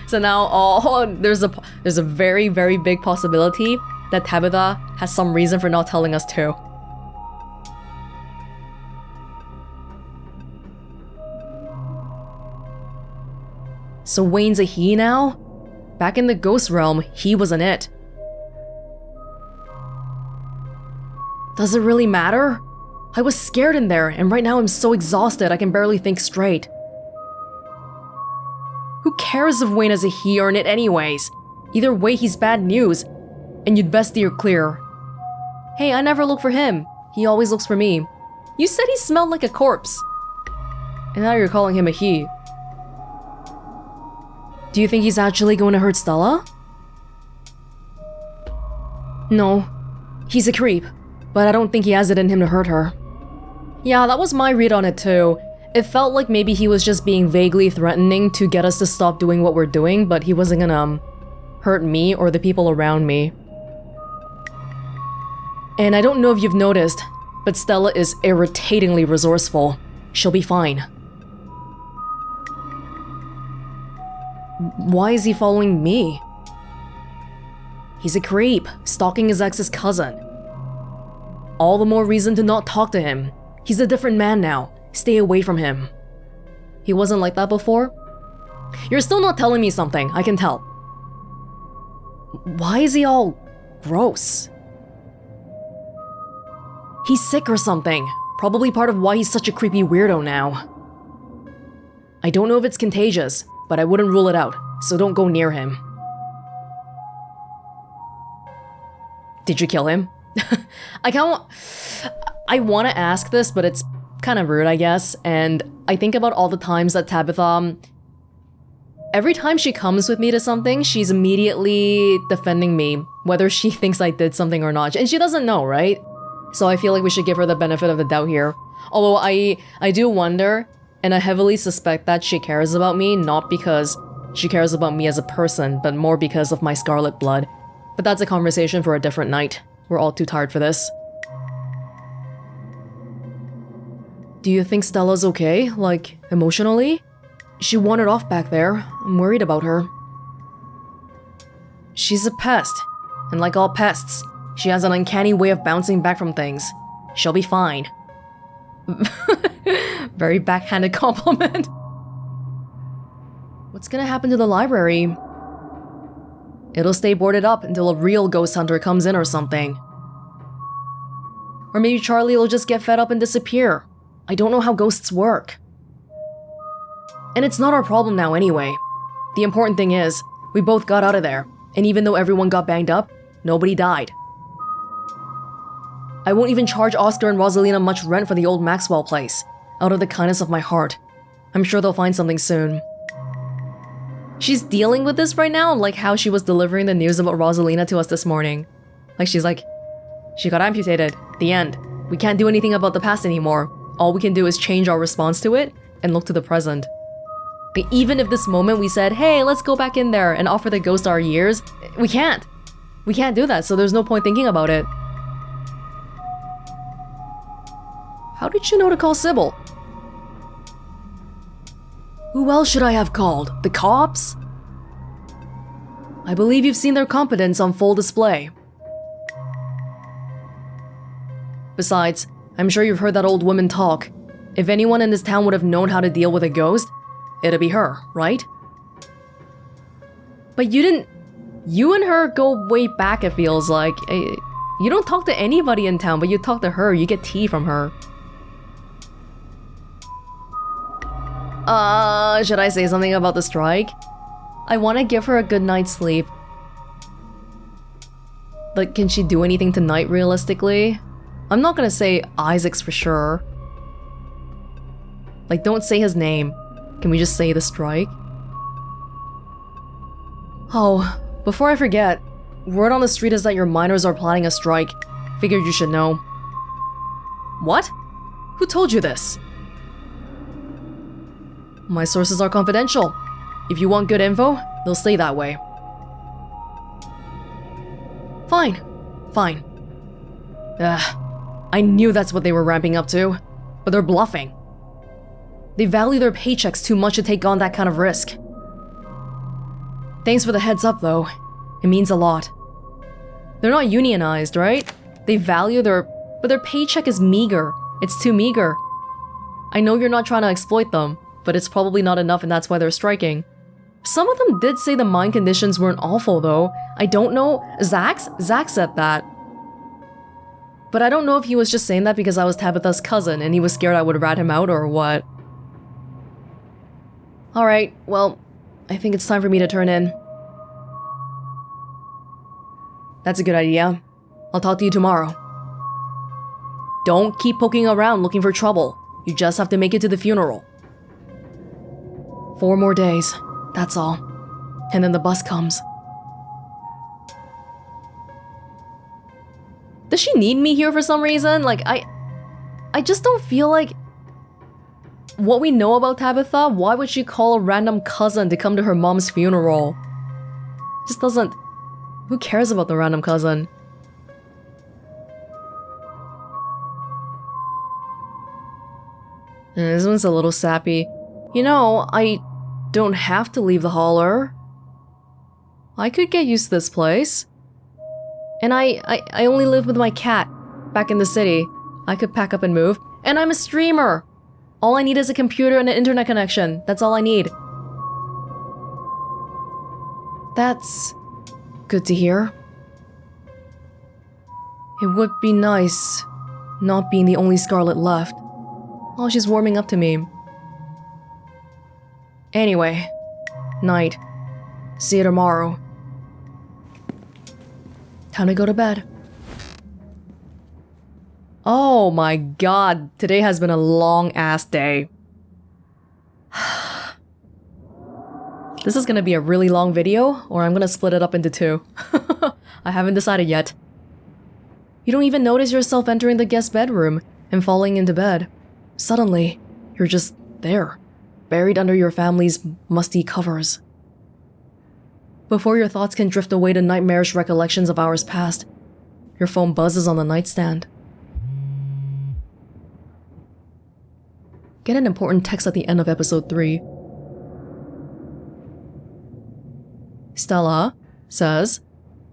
So now, there's a very, very big possibility that Tabitha has some reason for not telling us too. So Wayne's a he now? Back in the ghost realm, he wasn't it. Does it really matter? I was scared in there, and right now I'm so exhausted I can barely think straight. Who cares if Wayne is a he or an it anyways? Either way, he's bad news, and you'd best steer clear. Hey, I never look for him. He always looks for me. You said he smelled like a corpse. And now you're calling him a he. Do you think he's actually going to hurt Stella? No. He's a creep, but I don't think he has it in him to hurt her. Yeah, that was my read on it too. It felt like maybe he was just being vaguely threatening to get us to stop doing what we're doing, but he wasn't gonna hurt me or the people around me. And I don't know if you've noticed, but Stella is irritatingly resourceful. She'll be fine. Why is he following me? He's a creep, stalking his ex's cousin. All the more reason to not talk to him. He's a different man now. Stay away from him. He wasn't like that before? You're still not telling me something, I can tell. Why is he all gross? He's sick or something. Probably part of why he's such a creepy weirdo now. I don't know if it's contagious, but I wouldn't rule it out, so don't go near him. Did you kill him? I want to ask this, but it's kind of rude, I guess, and I think about all the times that Tabitha... Every time she comes with me to something, she's immediately defending me, whether she thinks I did something or not, and she doesn't know, right? So I feel like we should give her the benefit of the doubt here. Although I do wonder, and I heavily suspect that she cares about me, not because she cares about me as a person, but more because of my scarlet blood. But that's a conversation for a different night. We're all too tired for this. Do you think Stella's okay? Like, emotionally? She wandered off back there. I'm worried about her. She's a pest. And like all pests, she has an uncanny way of bouncing back from things. She'll be fine. Very backhanded compliment. What's gonna happen to the library? It'll stay boarded up until a real ghost hunter comes in or something. Or maybe Charlie will just get fed up and disappear. I don't know how ghosts work. And it's not our problem now anyway. The important thing is, we both got out of there, and even though everyone got banged up, nobody died. I won't even charge Oscar and Rosalina much rent for the old Maxwell place, out of the kindness of my heart. I'm sure they'll find something soon. She's dealing with this right now, like how she was delivering the news about Rosalina to us this morning. Like she's like, she got amputated, the end. We can't do anything about the past anymore. All we can do is change our response to it and look to the present. Like, even if this moment we said, hey, let's go back in there and offer the ghost our years, we can't. We can't do that, so there's no point thinking about it. How did you know to call Sybil? Who else should I have called? The cops? I believe you've seen their competence on full display. Besides, I'm sure you've heard that old woman talk. If anyone in this town would have known how to deal with a ghost, it'd be her, right? But you didn't... You and her go way back, it feels like. You don't talk to anybody in town, but you talk to her. You get tea from her. Should I say something about the strike? I want to give her a good night's sleep. Like, can she do anything tonight, realistically? I'm not gonna say Isaac's for sure. Like, don't say his name. Can we just say the strike? Oh, before I forget, word on the street is that your miners are planning a strike. Figured you should know. What? Who told you this? My sources are confidential. If you want good info, they'll stay that way. Fine. Fine. I knew that's what they were ramping up to, but they're bluffing. They value their paychecks too much to take on that kind of risk. Thanks for the heads up, though. It means a lot. They're not unionized, right? They value but their paycheck is meager. It's too meager. I know you're not trying to exploit them, but it's probably not enough and that's why they're striking. Some of them did say the mine conditions weren't awful, though. I don't know. Zach said that. But I don't know if he was just saying that because I was Tabitha's cousin and he was scared I would rat him out or what. Alright, well, I think it's time for me to turn in. That's a good idea. I'll talk to you tomorrow. Don't keep poking around looking for trouble. You just have to make it to the funeral. 4 more days, that's all. And then the bus comes. Does she need me here for some reason? Like, I just don't feel like... What we know about Tabitha, why would she call a random cousin to come to her mom's funeral? Just doesn't... Who cares about the random cousin? This one's a little sappy. You know, I don't have to leave the holler. I could get used to this place. And I only live with my cat back in the city. I could pack up and move. And I'm a streamer. All I need is a computer and an internet connection. That's all I need. That's good to hear. It would be nice not being the only Scarlet left. Oh, she's warming up to me. Anyway, night. See you tomorrow. Time to go to bed. Oh my god, today has been a long-ass day. This is gonna be a really long video, or I'm gonna split it up into 2. I haven't decided yet. You don't even notice yourself entering the guest bedroom and falling into bed. Suddenly, you're just there, buried under your family's musty covers. Before your thoughts can drift away to nightmarish recollections of hours past, your phone buzzes on the nightstand. Get an important text at the end of episode 3. Stella says,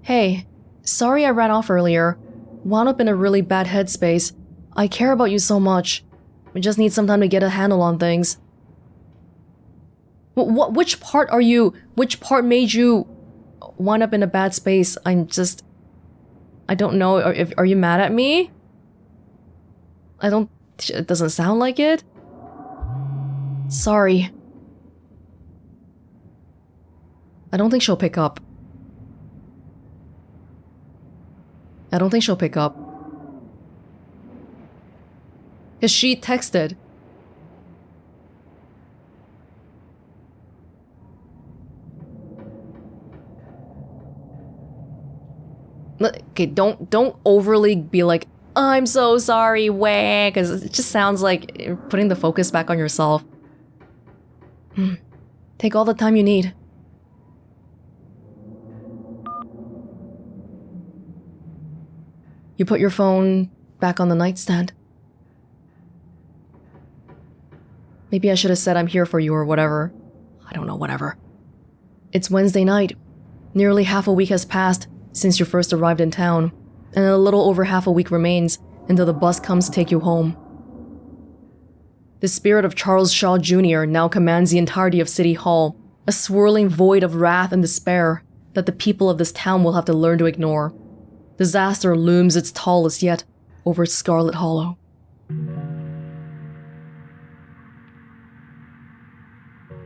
"Hey, sorry I ran off earlier. Wound up in a really bad headspace. I care about you so much. We just need some time to get a handle on things." Which part made you wind up in a bad space? I don't know. Are you mad at me? It doesn't sound like it. Sorry. I don't think she'll pick up. Because she texted. Okay, don't overly be like, "I'm so sorry, wah," because it just sounds like you're putting the focus back on yourself. Take all the time you need. You put your phone back on the nightstand. Maybe I should have said I'm here for you or whatever. I don't know, whatever. It's Wednesday night. Nearly half a week has passed since you first arrived in town, and a little over half a week remains until the bus comes to take you home. The spirit of Charles Shaw Jr. now commands the entirety of City Hall, a swirling void of wrath and despair that the people of this town will have to learn to ignore. Disaster looms its tallest yet over Scarlet Hollow.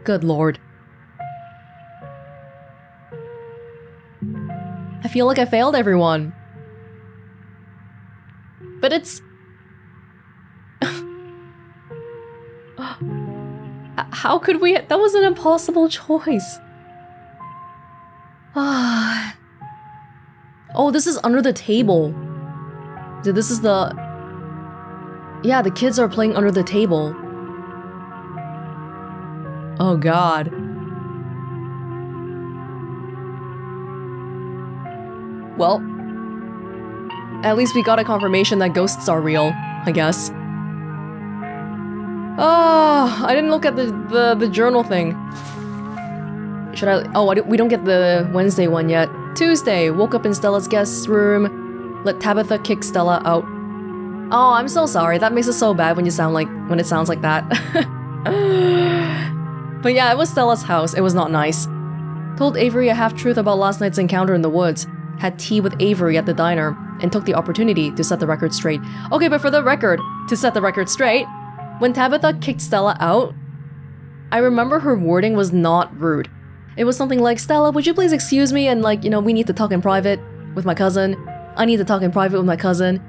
Good lord. I feel like I failed everyone. But it's... How could we... That was an impossible choice. Oh, this is under the table. This is the... Yeah, the kids are playing under the table. Oh god. Well, at least we got a confirmation that ghosts are real, I guess. Oh, I didn't look at the journal thing. Should I? Oh, we don't get the Wednesday one yet. Tuesday, woke up in Stella's guest room. Let Tabitha kick Stella out. Oh, I'm so sorry. That makes it so bad when it sounds like that. But yeah, it was Stella's house. It was not nice. Told Avery a half-truth about last night's encounter in the woods. Had tea with Avery at the diner and took the opportunity to set the record straight. Okay, but for the record, to set the record straight, when Tabitha kicked Stella out, I remember her wording was not rude. It was something like, Stella, would you please excuse me and we need to talk in private with my cousin. I need to talk in private with my cousin.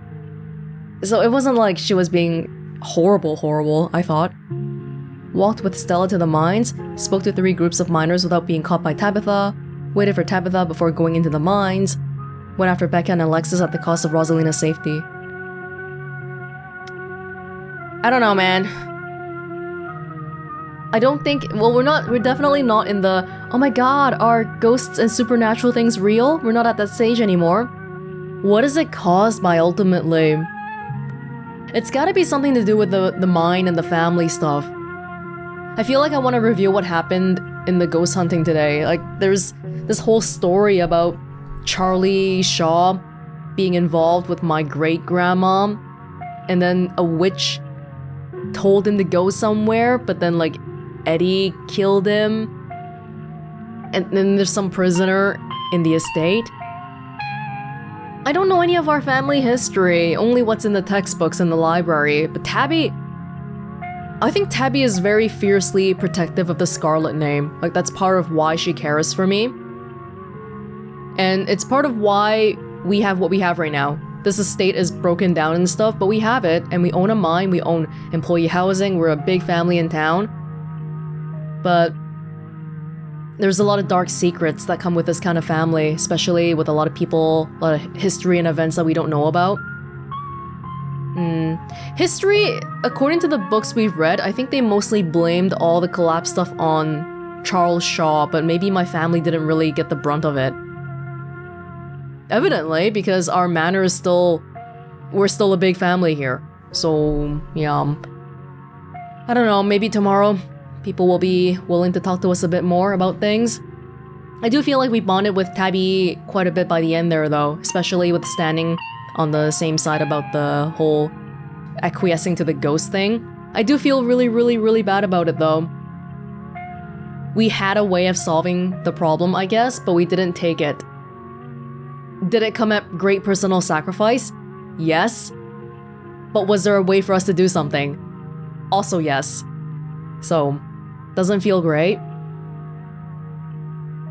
So it wasn't like she was being horrible, I thought. Walked with Stella to the mines, spoke to 3 groups of miners without being caught by Tabitha, waited for Tabitha before going into the mines, went after Becca and Alexis at the cost of Rosalina's safety. I don't know, man. I don't think, we're definitely not in the, oh my god, are ghosts and supernatural things real? We're not at that stage anymore. What is it caused by ultimately? It's gotta be something to do with the mine and the family stuff. I feel like I want to review what happened in the ghost hunting today. Like, there's this whole story about Charlie Shaw being involved with my great-grandma, and then a witch told him to go somewhere, but then Eddie killed him, and then there's some prisoner in the estate. I don't know any of our family history, only what's in the textbooks in the library, but I think Tabby is very fiercely protective of the Scarlet name. That's part of why she cares for me. And it's part of why we have what we have right now. This estate is broken down and stuff, but we have it, and we own a mine, we own employee housing, we're a big family in town. But there's a lot of dark secrets that come with this kind of family, especially with a lot of people, a lot of history and events that we don't know about. History, according to the books we've read, I think they mostly blamed all the collapse stuff on Charles Shaw, but maybe my family didn't really get the brunt of it. Evidently, because our manor is we're still a big family here. So, yeah. I don't know, maybe tomorrow people will be willing to talk to us a bit more about things. I do feel like we bonded with Tabby quite a bit by the end there though, especially with standing on the same side about the whole acquiescing to the ghost thing. I do feel really bad about it though. We had a way of solving the problem, I guess, but we didn't take it. Did it come at great personal sacrifice? Yes. But was there a way for us to do something? Also yes. So, doesn't feel great.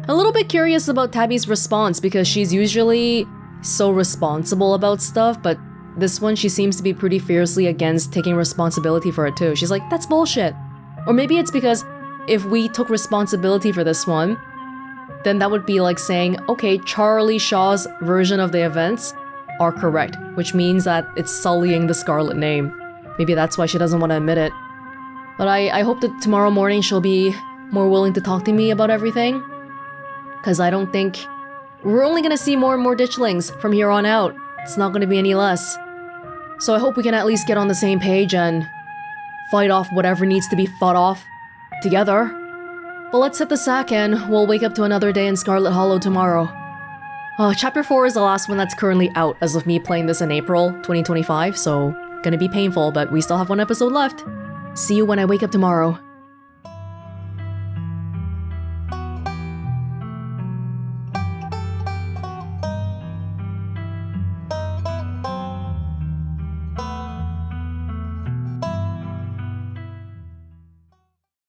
A little bit curious about Tabby's response because she's usually so responsible about stuff, but this one she seems to be pretty fiercely against taking responsibility for it too. She's like, that's bullshit. Or maybe it's because if we took responsibility for this one, then that would be like saying, okay, Charlie Shaw's version of the events are correct, which means that it's sullying the Scarlet name. Maybe that's why she doesn't want to admit it. But I hope that tomorrow morning she'll be more willing to talk to me about everything. Because I don't think... We're only going to see more and more ditchlings from here on out. It's not going to be any less. So I hope we can at least get on the same page and fight off whatever needs to be fought off together. But let's hit the sack and we'll wake up to another day in Scarlet Hollow tomorrow. Chapter 4 is the last one that's currently out as of me playing this in April 2025, so gonna be painful, but we still have one episode left. See you when I wake up tomorrow.